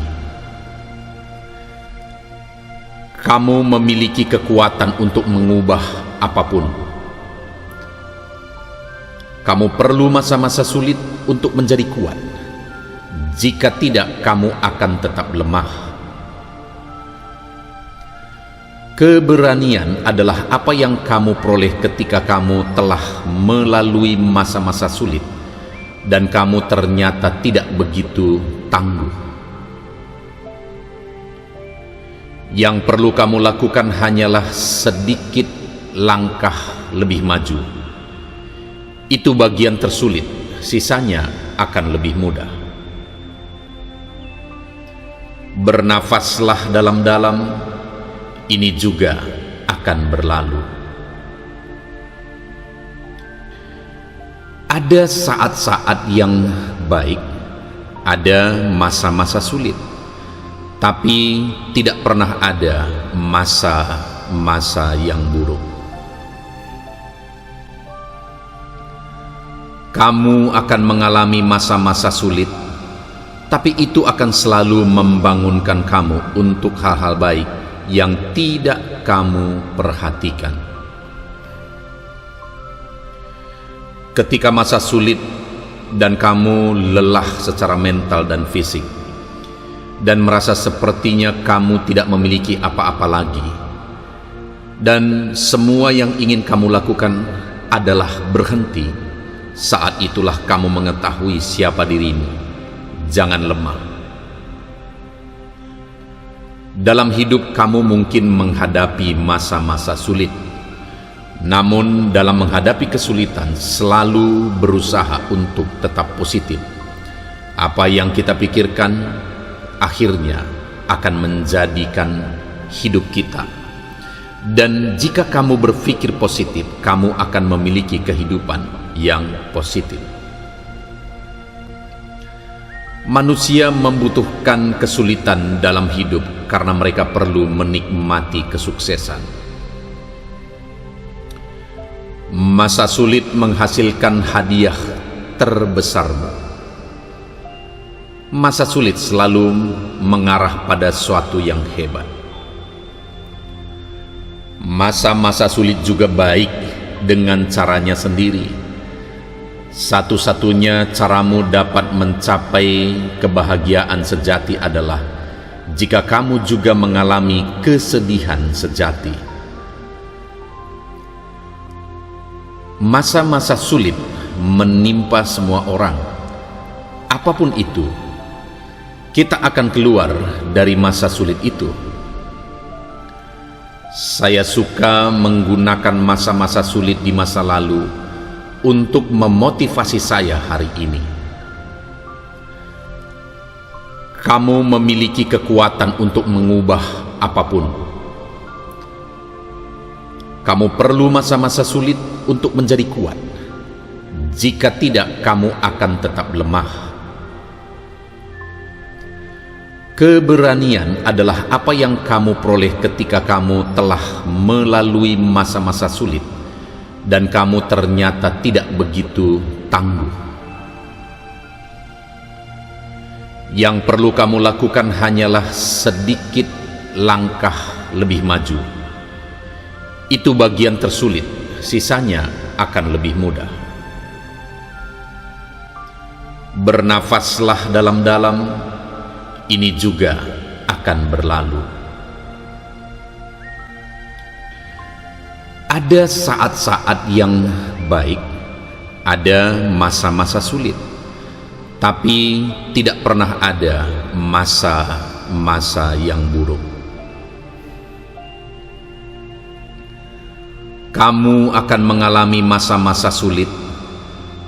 Kamu memiliki kekuatan untuk mengubah apapun. Kamu perlu masa-masa sulit untuk menjadi kuat. Jika tidak, kamu akan tetap lemah. Keberanian adalah apa yang kamu peroleh ketika kamu telah melalui masa-masa sulit dan kamu ternyata tidak begitu tangguh. Yang perlu kamu lakukan hanyalah sedikit langkah lebih maju. Itu bagian tersulit, sisanya akan lebih mudah. Bernafaslah dalam-dalam, ini juga akan berlalu. Ada saat-saat yang baik, ada masa-masa sulit, tapi tidak pernah ada masa-masa yang buruk. Kamu akan mengalami masa-masa sulit, tapi itu akan selalu membangunkan kamu untuk hal-hal baik yang tidak kamu perhatikan. Ketika masa sulit dan kamu lelah secara mental dan fisik, dan merasa sepertinya kamu tidak memiliki apa-apa lagi, dan semua yang ingin kamu lakukan adalah berhenti, saat itulah kamu mengetahui siapa dirimu. Jangan lemah. Dalam hidup kamu mungkin menghadapi masa-masa sulit, namun dalam menghadapi kesulitan selalu berusaha untuk tetap positif. Apa yang kita pikirkan akhirnya akan menjadikan hidup kita. Dan jika kamu berpikir positif, kamu akan memiliki kehidupan yang positif. Manusia membutuhkan kesulitan dalam hidup karena mereka perlu menikmati kesuksesan. Masa sulit menghasilkan hadiah terbesarmu. Masa sulit selalu mengarah pada suatu yang hebat. Masa-masa sulit juga baik dengan caranya sendiri. Satu-satunya caramu dapat mencapai kebahagiaan sejati adalah jika kamu juga mengalami kesedihan sejati. Masa-masa sulit menimpa semua orang. Apapun itu, kita akan keluar dari masa sulit itu. Saya suka menggunakan masa-masa sulit di masa lalu untuk memotivasi saya hari ini. Kamu memiliki kekuatan untuk mengubah apapun. Kamu perlu masa-masa sulit untuk menjadi kuat. Jika tidak, kamu akan tetap lemah. Keberanian adalah apa yang kamu peroleh ketika kamu telah melalui masa-masa sulit dan kamu ternyata tidak begitu tangguh. Yang perlu kamu lakukan hanyalah sedikit langkah lebih maju. Itu bagian tersulit, sisanya akan lebih mudah. Bernafaslah dalam-dalam. Ini juga akan berlalu. Ada saat-saat yang baik, ada masa-masa sulit, tapi tidak pernah ada masa-masa yang buruk. Kamu akan mengalami masa-masa sulit,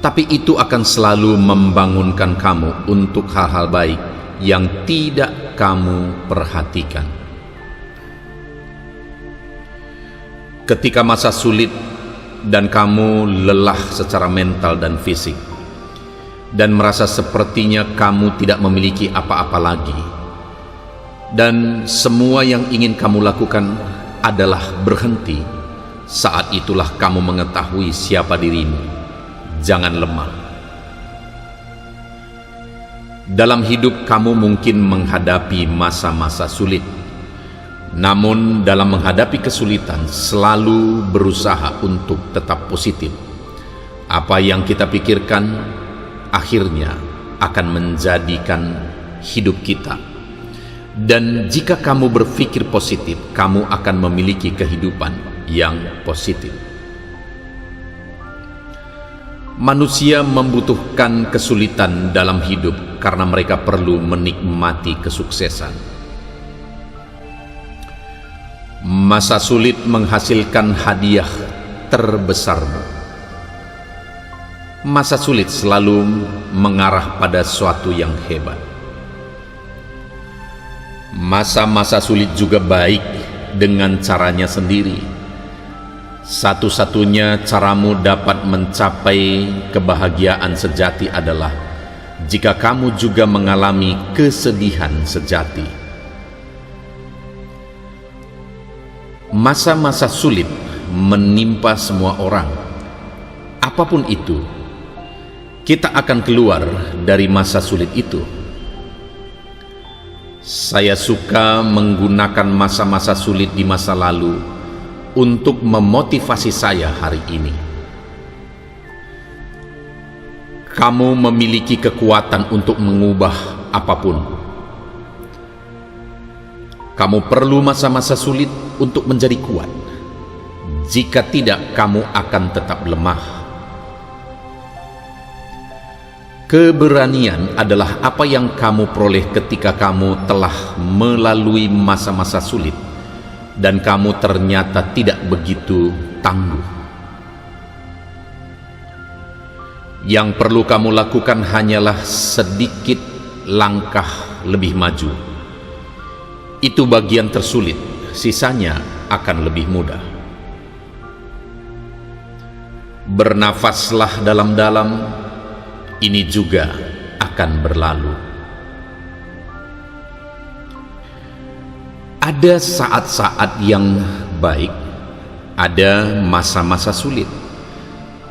tapi itu akan selalu membangunkan kamu untuk hal-hal baik yang tidak kamu perhatikan. Ketika masa sulit dan kamu lelah secara mental dan fisik dan merasa sepertinya kamu tidak memiliki apa-apa lagi dan semua yang ingin kamu lakukan adalah berhenti, saat itulah kamu mengetahui siapa dirimu. Jangan lemah. Dalam hidup kamu mungkin menghadapi masa-masa sulit, namun dalam menghadapi kesulitan selalu berusaha untuk tetap positif. Apa yang kita pikirkan akhirnya akan menjadikan hidup kita. Dan jika kamu berpikir positif, kamu akan memiliki kehidupan yang positif. Manusia membutuhkan kesulitan dalam hidup karena mereka perlu menikmati kesuksesan. Masa sulit menghasilkan hadiah terbesarmu. Masa sulit selalu mengarah pada suatu yang hebat. Masa-masa sulit juga baik dengan caranya sendiri. Satu-satunya caramu dapat mencapai kebahagiaan sejati adalah jika kamu juga mengalami kesedihan sejati. Masa-masa sulit menimpa semua orang. Apapun itu, kita akan keluar dari masa sulit itu. Saya suka menggunakan masa-masa sulit di masa lalu untuk memotivasi saya hari ini. Kamu memiliki kekuatan untuk mengubah apapun. Kamu perlu masa-masa sulit untuk menjadi kuat. Jika tidak, kamu akan tetap lemah. Keberanian adalah apa yang kamu peroleh ketika kamu telah melalui masa-masa sulit dan kamu ternyata tidak begitu tangguh. Yang perlu kamu lakukan hanyalah sedikit langkah lebih maju. Itu bagian tersulit, sisanya akan lebih mudah. Bernafaslah dalam-dalam, ini juga akan berlalu. Ada saat-saat yang baik, ada masa-masa sulit,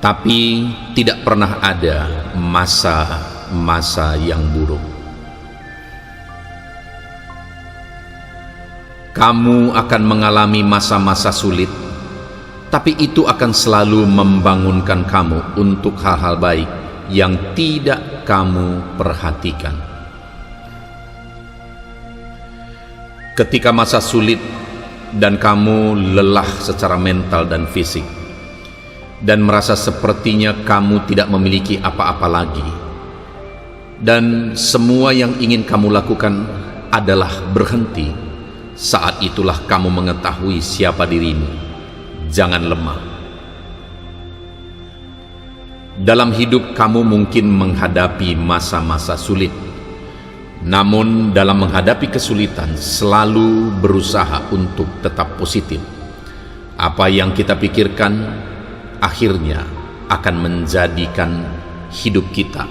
tapi tidak pernah ada masa-masa yang buruk. Kamu akan mengalami masa-masa sulit, tapi itu akan selalu membangunkan kamu untuk hal-hal baik yang tidak kamu perhatikan. Ketika masa sulit dan kamu lelah secara mental dan fisik, dan merasa sepertinya kamu tidak memiliki apa-apa lagi, dan semua yang ingin kamu lakukan adalah berhenti, saat itulah kamu mengetahui siapa dirimu. Jangan lemah. Dalam hidup kamu mungkin menghadapi masa-masa sulit, namun dalam menghadapi kesulitan selalu berusaha untuk tetap positif. Apa yang kita pikirkan akhirnya akan menjadikan hidup kita.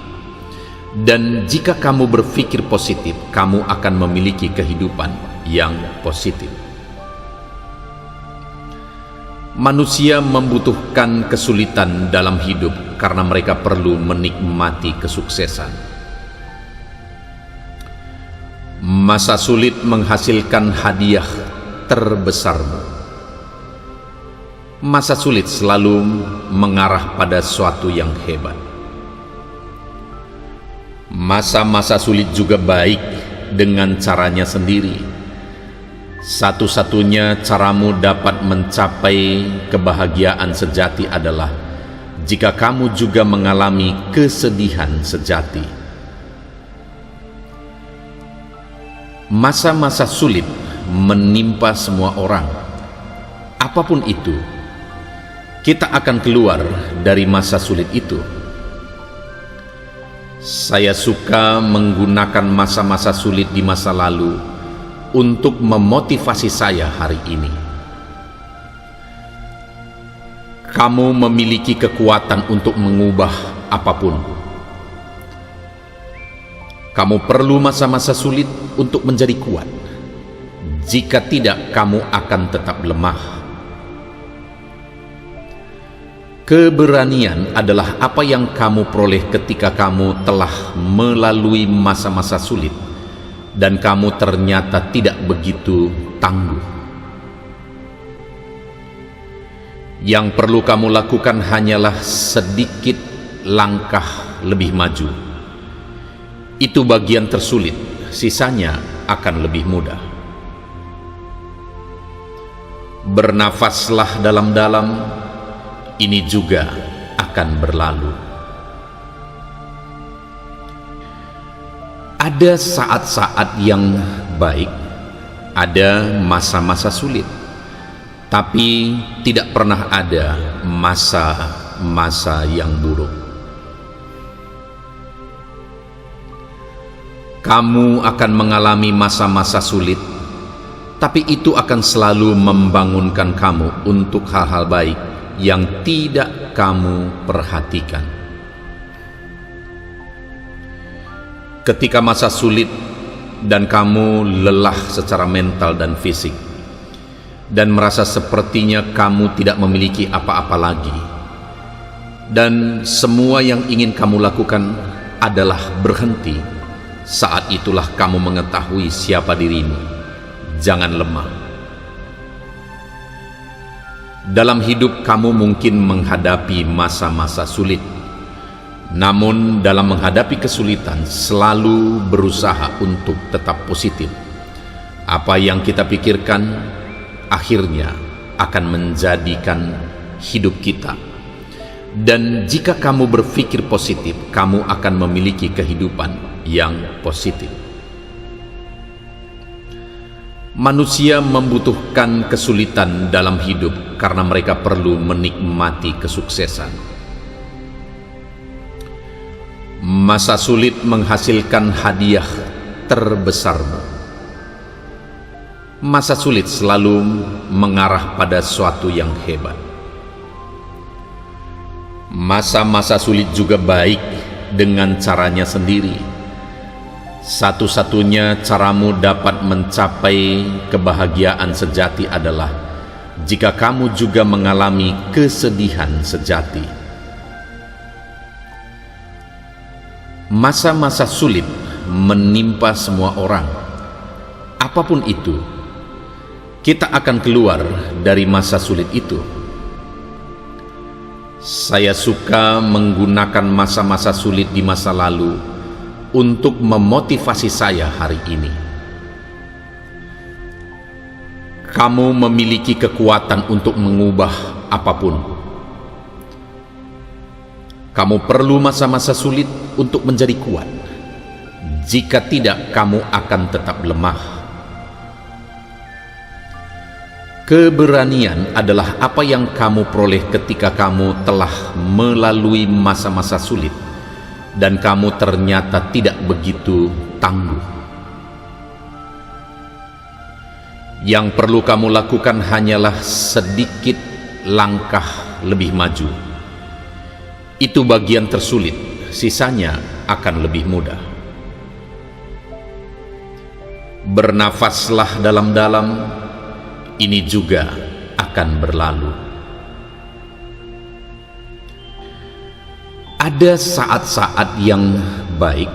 Dan jika kamu berpikir positif, kamu akan memiliki kehidupan yang positif. Manusia membutuhkan kesulitan dalam hidup karena mereka perlu menikmati kesuksesan. Masa sulit menghasilkan hadiah terbesarmu. Masa sulit selalu mengarah pada suatu yang hebat. Masa-masa sulit juga baik dengan caranya sendiri. Satu-satunya caramu dapat mencapai kebahagiaan sejati adalah jika kamu juga mengalami kesedihan sejati. Masa-masa sulit menimpa semua orang. Apapun itu, kita akan keluar dari masa sulit itu. Saya suka menggunakan masa-masa sulit di masa lalu untuk memotivasi saya hari ini. Kamu memiliki kekuatan untuk mengubah apapun. Kamu perlu masa-masa sulit untuk menjadi kuat. Jika tidak, kamu akan tetap lemah. Keberanian adalah apa yang kamu peroleh ketika kamu telah melalui masa-masa sulit dan kamu ternyata tidak begitu tangguh. Yang perlu kamu lakukan hanyalah sedikit langkah lebih maju. Itu bagian tersulit, sisanya akan lebih mudah. Bernafaslah dalam-dalam. Ini juga akan berlalu. Ada saat-saat yang baik, ada masa-masa sulit, tapi tidak pernah ada masa-masa yang buruk. Kamu akan mengalami masa-masa sulit, tapi itu akan selalu membangunkan kamu untuk hal-hal baik yang tidak kamu perhatikan. Ketika masa sulit dan kamu lelah secara mental dan fisik, dan merasa sepertinya kamu tidak memiliki apa-apa lagi, dan semua yang ingin kamu lakukan adalah berhenti, saat itulah kamu mengetahui siapa dirimu. Jangan lemah. Dalam hidup kamu mungkin menghadapi masa-masa sulit, namun dalam menghadapi kesulitan selalu berusaha untuk tetap positif. Apa yang kita pikirkan akhirnya akan menjadikan hidup kita. Dan jika kamu berpikir positif, kamu akan memiliki kehidupan yang positif. Manusia membutuhkan kesulitan dalam hidup karena mereka perlu menikmati kesuksesan. Masa sulit menghasilkan hadiah terbesarmu. Masa sulit selalu mengarah pada suatu yang hebat. Masa-masa sulit juga baik dengan caranya sendiri. Satu-satunya caramu dapat mencapai kebahagiaan sejati adalah jika kamu juga mengalami kesedihan sejati. Masa-masa sulit menimpa semua orang. Apapun itu, kita akan keluar dari masa sulit itu. Saya suka menggunakan masa-masa sulit di masa lalu untuk memotivasi saya hari ini. Kamu memiliki kekuatan untuk mengubah apapun. Kamu perlu masa-masa sulit untuk menjadi kuat. Jika tidak, kamu akan tetap lemah. Keberanian adalah apa yang kamu peroleh ketika kamu telah melalui masa-masa sulit dan kamu ternyata tidak begitu tangguh. Yang perlu kamu lakukan hanyalah sedikit langkah lebih maju. Itu bagian tersulit, sisanya akan lebih mudah. Bernafaslah dalam-dalam. Ini juga akan berlalu. Ada saat-saat yang baik,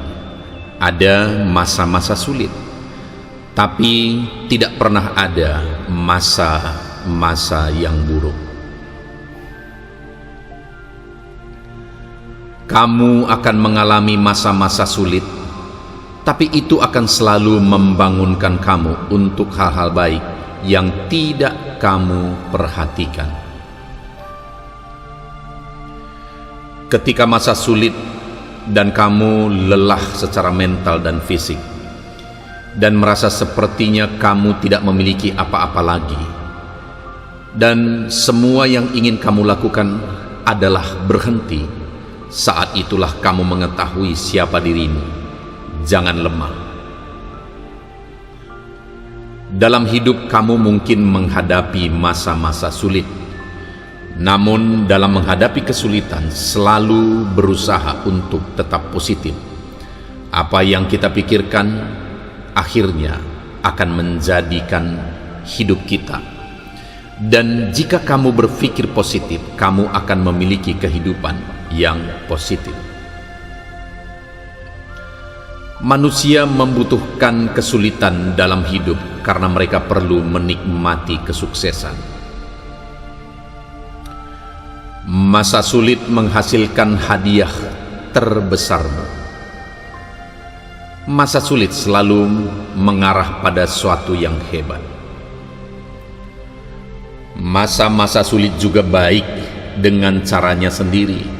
ada masa-masa sulit, tapi tidak pernah ada masa-masa yang buruk. Kamu akan mengalami masa-masa sulit, tapi itu akan selalu membangunkan kamu untuk hal-hal baik yang tidak kamu perhatikan. Ketika masa sulit dan kamu lelah secara mental dan fisik dan merasa sepertinya kamu tidak memiliki apa-apa lagi dan semua yang ingin kamu lakukan adalah berhenti, saat itulah kamu mengetahui siapa dirimu. Jangan lemah. Dalam hidup kamu mungkin menghadapi masa-masa sulit, namun dalam menghadapi kesulitan selalu berusaha untuk tetap positif. Apa yang kita pikirkan akhirnya akan menjadikan hidup kita. Dan jika kamu berpikir positif, kamu akan memiliki kehidupan yang positif. Manusia membutuhkan kesulitan dalam hidup karena mereka perlu menikmati kesuksesan. Masa sulit menghasilkan hadiah terbesarmu. Masa sulit selalu mengarah pada suatu yang hebat. Masa-masa sulit juga baik dengan caranya sendiri.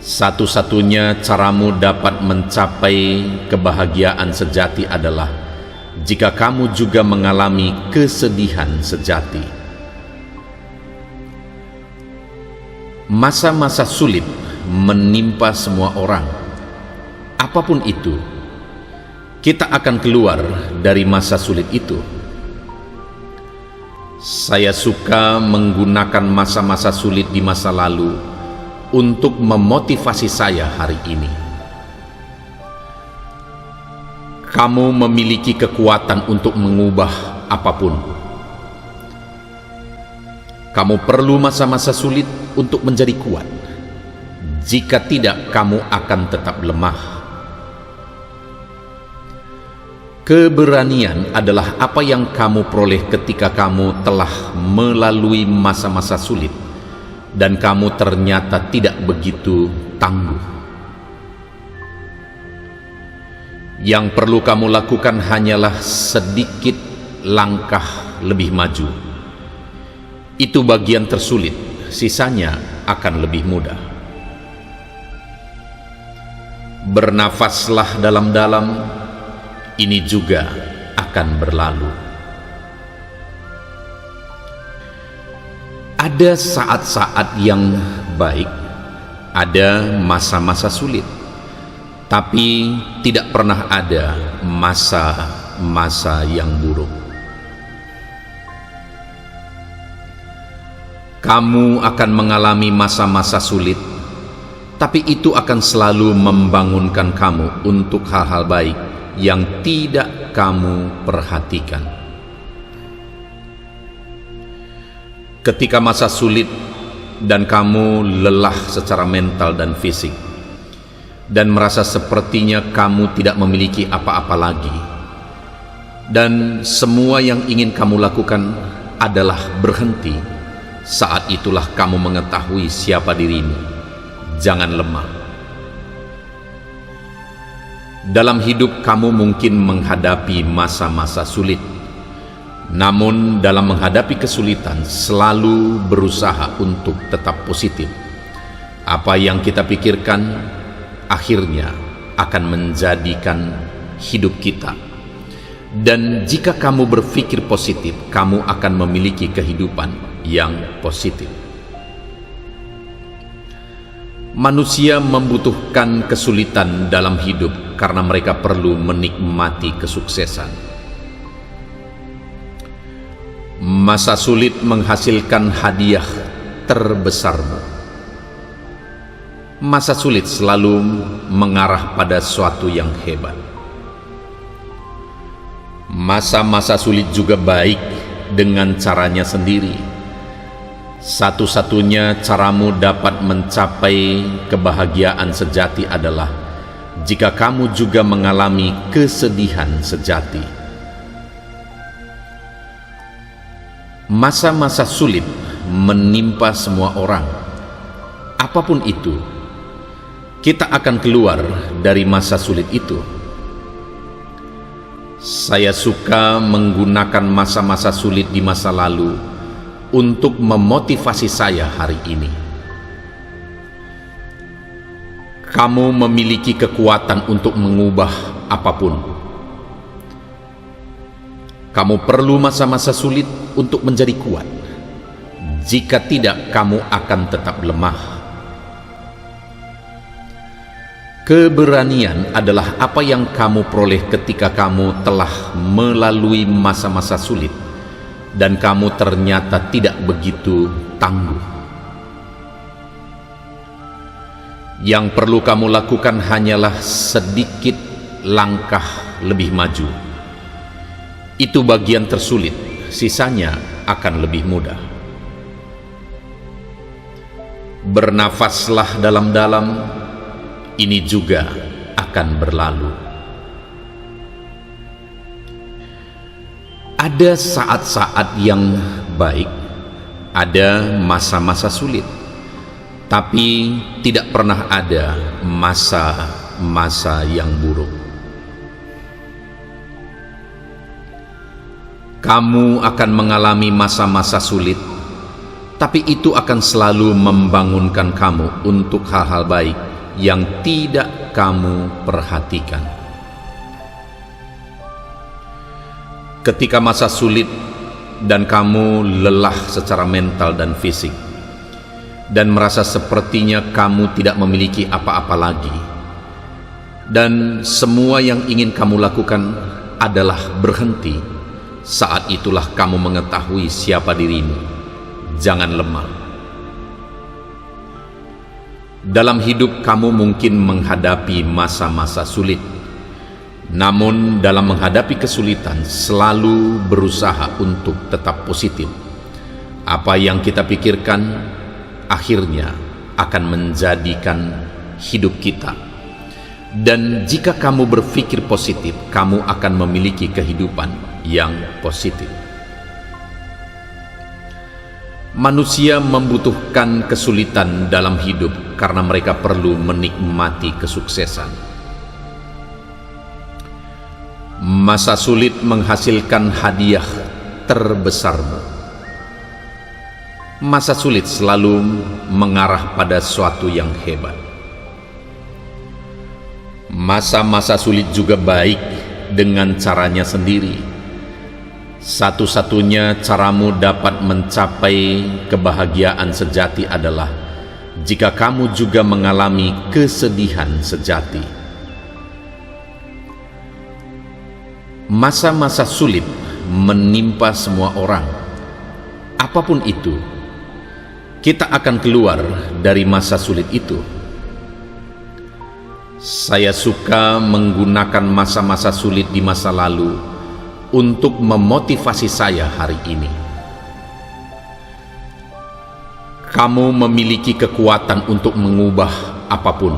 Satu-satunya caramu dapat mencapai kebahagiaan sejati adalah jika kamu juga mengalami kesedihan sejati. Masa-masa sulit menimpa semua orang. Apapun itu, kita akan keluar dari masa sulit itu. Saya suka menggunakan masa-masa sulit di masa lalu untuk memotivasi saya hari ini. Kamu memiliki kekuatan untuk mengubah apapun. Kamu perlu masa-masa sulit untuk menjadi kuat. Jika tidak, kamu akan tetap lemah. Keberanian adalah apa yang kamu peroleh ketika kamu telah melalui masa-masa sulit dan kamu ternyata tidak begitu tangguh. Yang perlu kamu lakukan hanyalah sedikit langkah lebih maju. Itu bagian tersulit, sisanya akan lebih mudah. Bernafaslah dalam-dalam, ini juga akan berlalu. Ada saat-saat yang baik, ada masa-masa sulit, tapi tidak pernah ada masa-masa yang buruk. Kamu akan mengalami masa-masa sulit, tapi itu akan selalu membangunkan kamu untuk hal-hal baik yang tidak kamu perhatikan. Ketika masa sulit dan kamu lelah secara mental dan fisik dan merasa sepertinya kamu tidak memiliki apa-apa lagi Dan semua yang ingin kamu lakukan adalah berhenti. Saat itulah kamu mengetahui siapa dirimu. Jangan lemah. Dalam hidup kamu mungkin menghadapi masa-masa sulit. Namun dalam menghadapi kesulitan selalu berusaha untuk tetap positif. Apa yang kita pikirkan akhirnya akan menjadikan hidup kita. Dan jika kamu berpikir positif, kamu akan memiliki kehidupan yang positif. Manusia membutuhkan kesulitan dalam hidup karena mereka perlu menikmati kesuksesan. Masa sulit menghasilkan hadiah terbesarmu. Masa sulit selalu mengarah pada suatu yang hebat. Masa-masa sulit juga baik dengan caranya sendiri. Satu-satunya caramu dapat mencapai kebahagiaan sejati adalah jika kamu juga mengalami kesedihan sejati. Masa-masa sulit menimpa semua orang. Apapun itu, kita akan keluar dari masa sulit itu. Saya suka menggunakan masa-masa sulit di masa lalu untuk memotivasi saya hari ini. Kamu memiliki kekuatan untuk mengubah apapun. Kamu perlu masa-masa sulit untuk menjadi kuat. Jika tidak, kamu akan tetap lemah. Keberanian adalah apa yang kamu peroleh ketika kamu telah melalui masa-masa sulit dan kamu ternyata tidak begitu tangguh. Yang perlu kamu lakukan hanyalah sedikit langkah lebih maju. Itu bagian tersulit, sisanya akan lebih mudah. Bernafaslah dalam-dalam. Ini juga akan berlalu. Ada saat-saat yang baik, ada masa-masa sulit, tapi tidak pernah ada masa-masa yang buruk. Kamu akan mengalami masa-masa sulit, tapi itu akan selalu membangunkan kamu untuk hal-hal baik yang tidak kamu perhatikan. Ketika masa sulit dan kamu lelah secara mental dan fisik dan merasa sepertinya kamu tidak memiliki apa-apa lagi dan semua yang ingin kamu lakukan adalah berhenti, saat itulah kamu mengetahui siapa dirimu. Jangan lemah. Dalam hidup kamu mungkin menghadapi masa-masa sulit. Namun dalam menghadapi kesulitan selalu berusaha untuk tetap positif. Apa yang kita pikirkan akhirnya akan menjadikan hidup kita. Dan jika kamu berpikir positif, kamu akan memiliki kehidupan yang positif. Manusia membutuhkan kesulitan dalam hidup karena mereka perlu menikmati kesuksesan. Masa sulit menghasilkan hadiah terbesarmu. Masa sulit selalu mengarah pada suatu yang hebat. Masa-masa sulit juga baik dengan caranya sendiri. Satu-satunya caramu dapat mencapai kebahagiaan sejati adalah jika kamu juga mengalami kesedihan sejati. Masa-masa sulit menimpa semua orang. Apapun itu, kita akan keluar dari masa sulit itu. Saya suka menggunakan masa-masa sulit di masa lalu untuk memotivasi saya hari ini. Kamu memiliki kekuatan untuk mengubah apapun.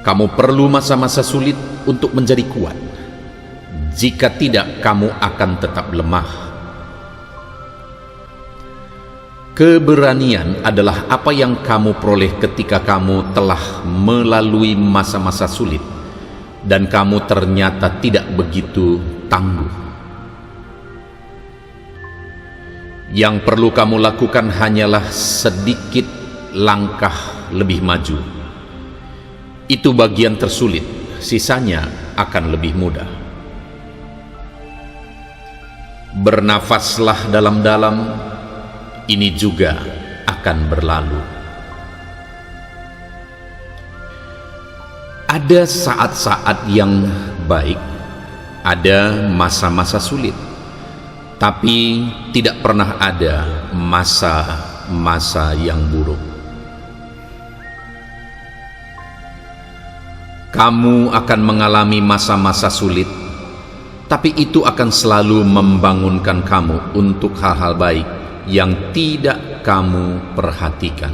Kamu perlu masa-masa sulit untuk menjadi kuat. Jika tidak, kamu akan tetap lemah. Keberanian adalah apa yang kamu peroleh ketika kamu telah melalui masa-masa sulit dan kamu ternyata tidak begitu tangguh. Yang perlu kamu lakukan hanyalah sedikit langkah lebih maju. Itu bagian tersulit, sisanya akan lebih mudah. Bernafaslah dalam-dalam, ini juga akan berlalu. Ada saat-saat yang baik, ada masa-masa sulit, tapi tidak pernah ada masa-masa yang buruk. Kamu akan mengalami masa-masa sulit, tapi itu akan selalu membangunkan kamu untuk hal-hal baik yang tidak kamu perhatikan.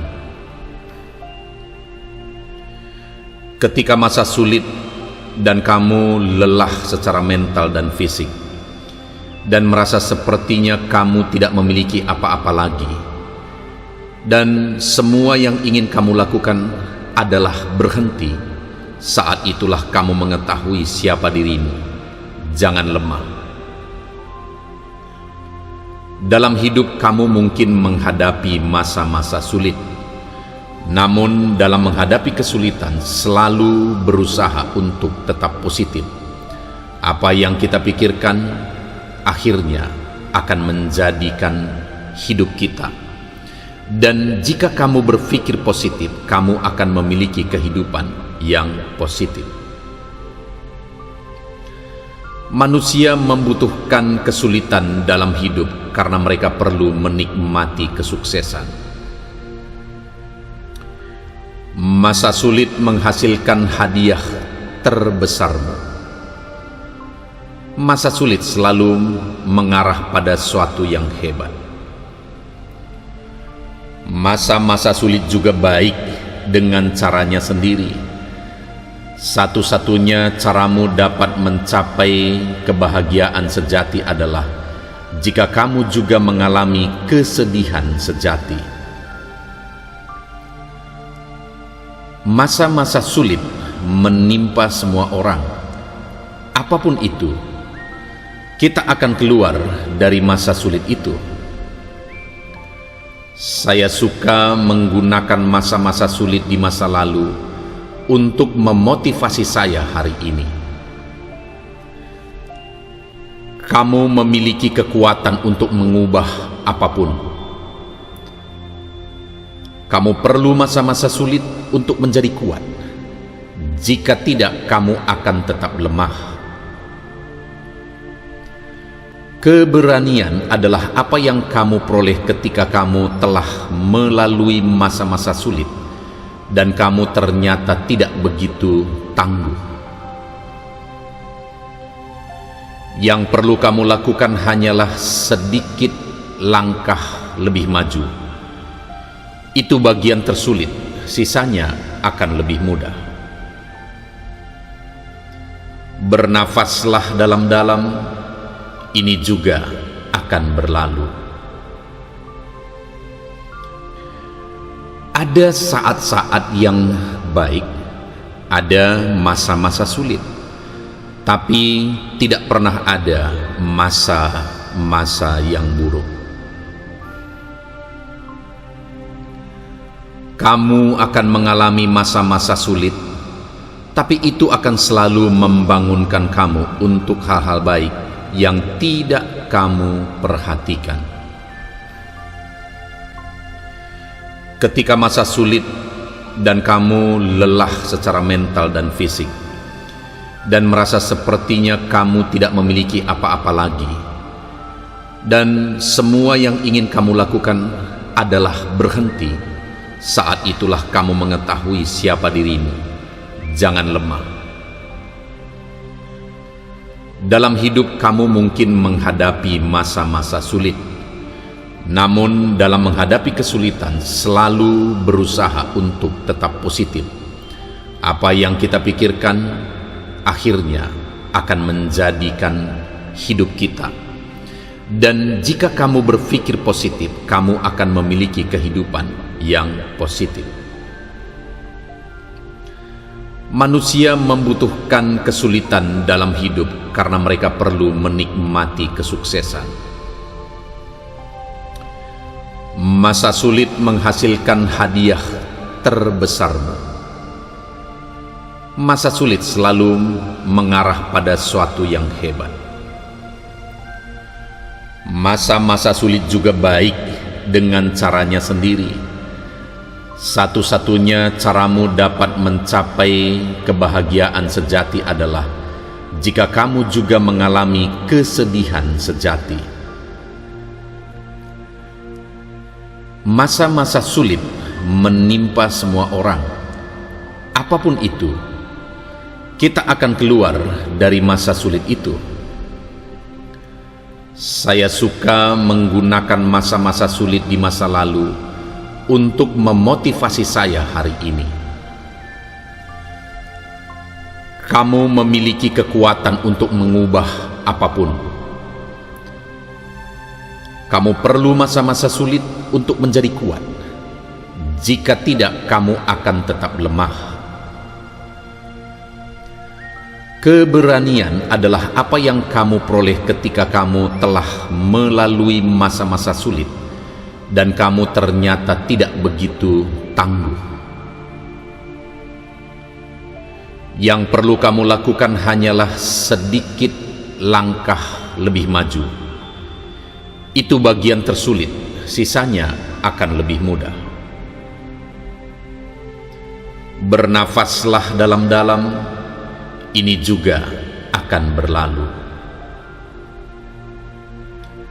Ketika masa sulit dan kamu lelah secara mental dan fisik dan merasa sepertinya kamu tidak memiliki apa-apa lagi dan semua yang ingin kamu lakukan adalah berhenti, saat itulah kamu mengetahui siapa dirimu. Jangan lemah. Dalam hidup kamu mungkin menghadapi masa-masa sulit, namun dalam menghadapi kesulitan selalu berusaha untuk tetap positif. Apa yang kita pikirkan akhirnya akan menjadikan hidup kita. Dan jika kamu berpikir positif, kamu akan memiliki kehidupan yang positif. Manusia membutuhkan kesulitan dalam hidup karena mereka perlu menikmati kesuksesan. Masa sulit menghasilkan hadiah terbesarmu. Masa sulit selalu mengarah pada suatu yang hebat. Masa-masa sulit juga baik dengan caranya sendiri. Satu-satunya caramu dapat mencapai kebahagiaan sejati adalah jika kamu juga mengalami kesedihan sejati. Masa-masa sulit menimpa semua orang. Apapun itu, kita akan keluar dari masa sulit itu. Saya suka menggunakan masa-masa sulit di masa lalu untuk memotivasi saya hari ini. Kamu memiliki kekuatan untuk mengubah apapun. Kamu perlu masa-masa sulit untuk menjadi kuat. Jika tidak, kamu akan tetap lemah. Keberanian adalah apa yang kamu peroleh ketika kamu telah melalui masa-masa sulit dan kamu ternyata tidak begitu tangguh. Yang perlu kamu lakukan hanyalah sedikit langkah lebih maju. Itu bagian tersulit, sisanya akan lebih mudah. Bernafaslah dalam-dalam, ini juga akan berlalu. Ada saat-saat yang baik, ada masa-masa sulit, tapi tidak pernah ada masa-masa yang buruk. Kamu akan mengalami masa-masa sulit, tapi itu akan selalu membangunkan kamu untuk hal-hal baik yang tidak kamu perhatikan. Ketika masa sulit dan kamu lelah secara mental dan fisik dan merasa sepertinya kamu tidak memiliki apa-apa lagi dan semua yang ingin kamu lakukan adalah berhenti, saat itulah kamu mengetahui siapa dirimu. Jangan lemah. Dalam hidup kamu mungkin menghadapi masa-masa sulit, namun dalam menghadapi kesulitan selalu berusaha untuk tetap positif. Apa yang kita pikirkan akhirnya akan menjadikan hidup kita. Dan jika kamu berpikir positif, kamu akan memiliki kehidupan yang positif. Manusia membutuhkan kesulitan dalam hidup karena mereka perlu menikmati kesuksesan. Masa sulit menghasilkan hadiah terbesarmu. Masa sulit selalu mengarah pada suatu yang hebat. Masa-masa sulit juga baik dengan caranya sendiri. Satu-satunya caramu dapat mencapai kebahagiaan sejati adalah jika kamu juga mengalami kesedihan sejati. Masa-masa sulit menimpa semua orang. Apapun itu, kita akan keluar dari masa sulit itu. Saya suka menggunakan masa-masa sulit di masa lalu untuk memotivasi saya hari ini. Kamu memiliki kekuatan untuk mengubah apapun. Kamu perlu masa-masa sulit untuk menjadi kuat. Jika tidak, kamu akan tetap lemah. Keberanian adalah apa yang kamu peroleh ketika kamu telah melalui masa-masa sulit dan kamu ternyata tidak begitu tangguh. Yang perlu kamu lakukan hanyalah sedikit langkah lebih maju. Itu bagian tersulit, sisanya akan lebih mudah. Bernafaslah dalam-dalam. Ini juga akan berlalu.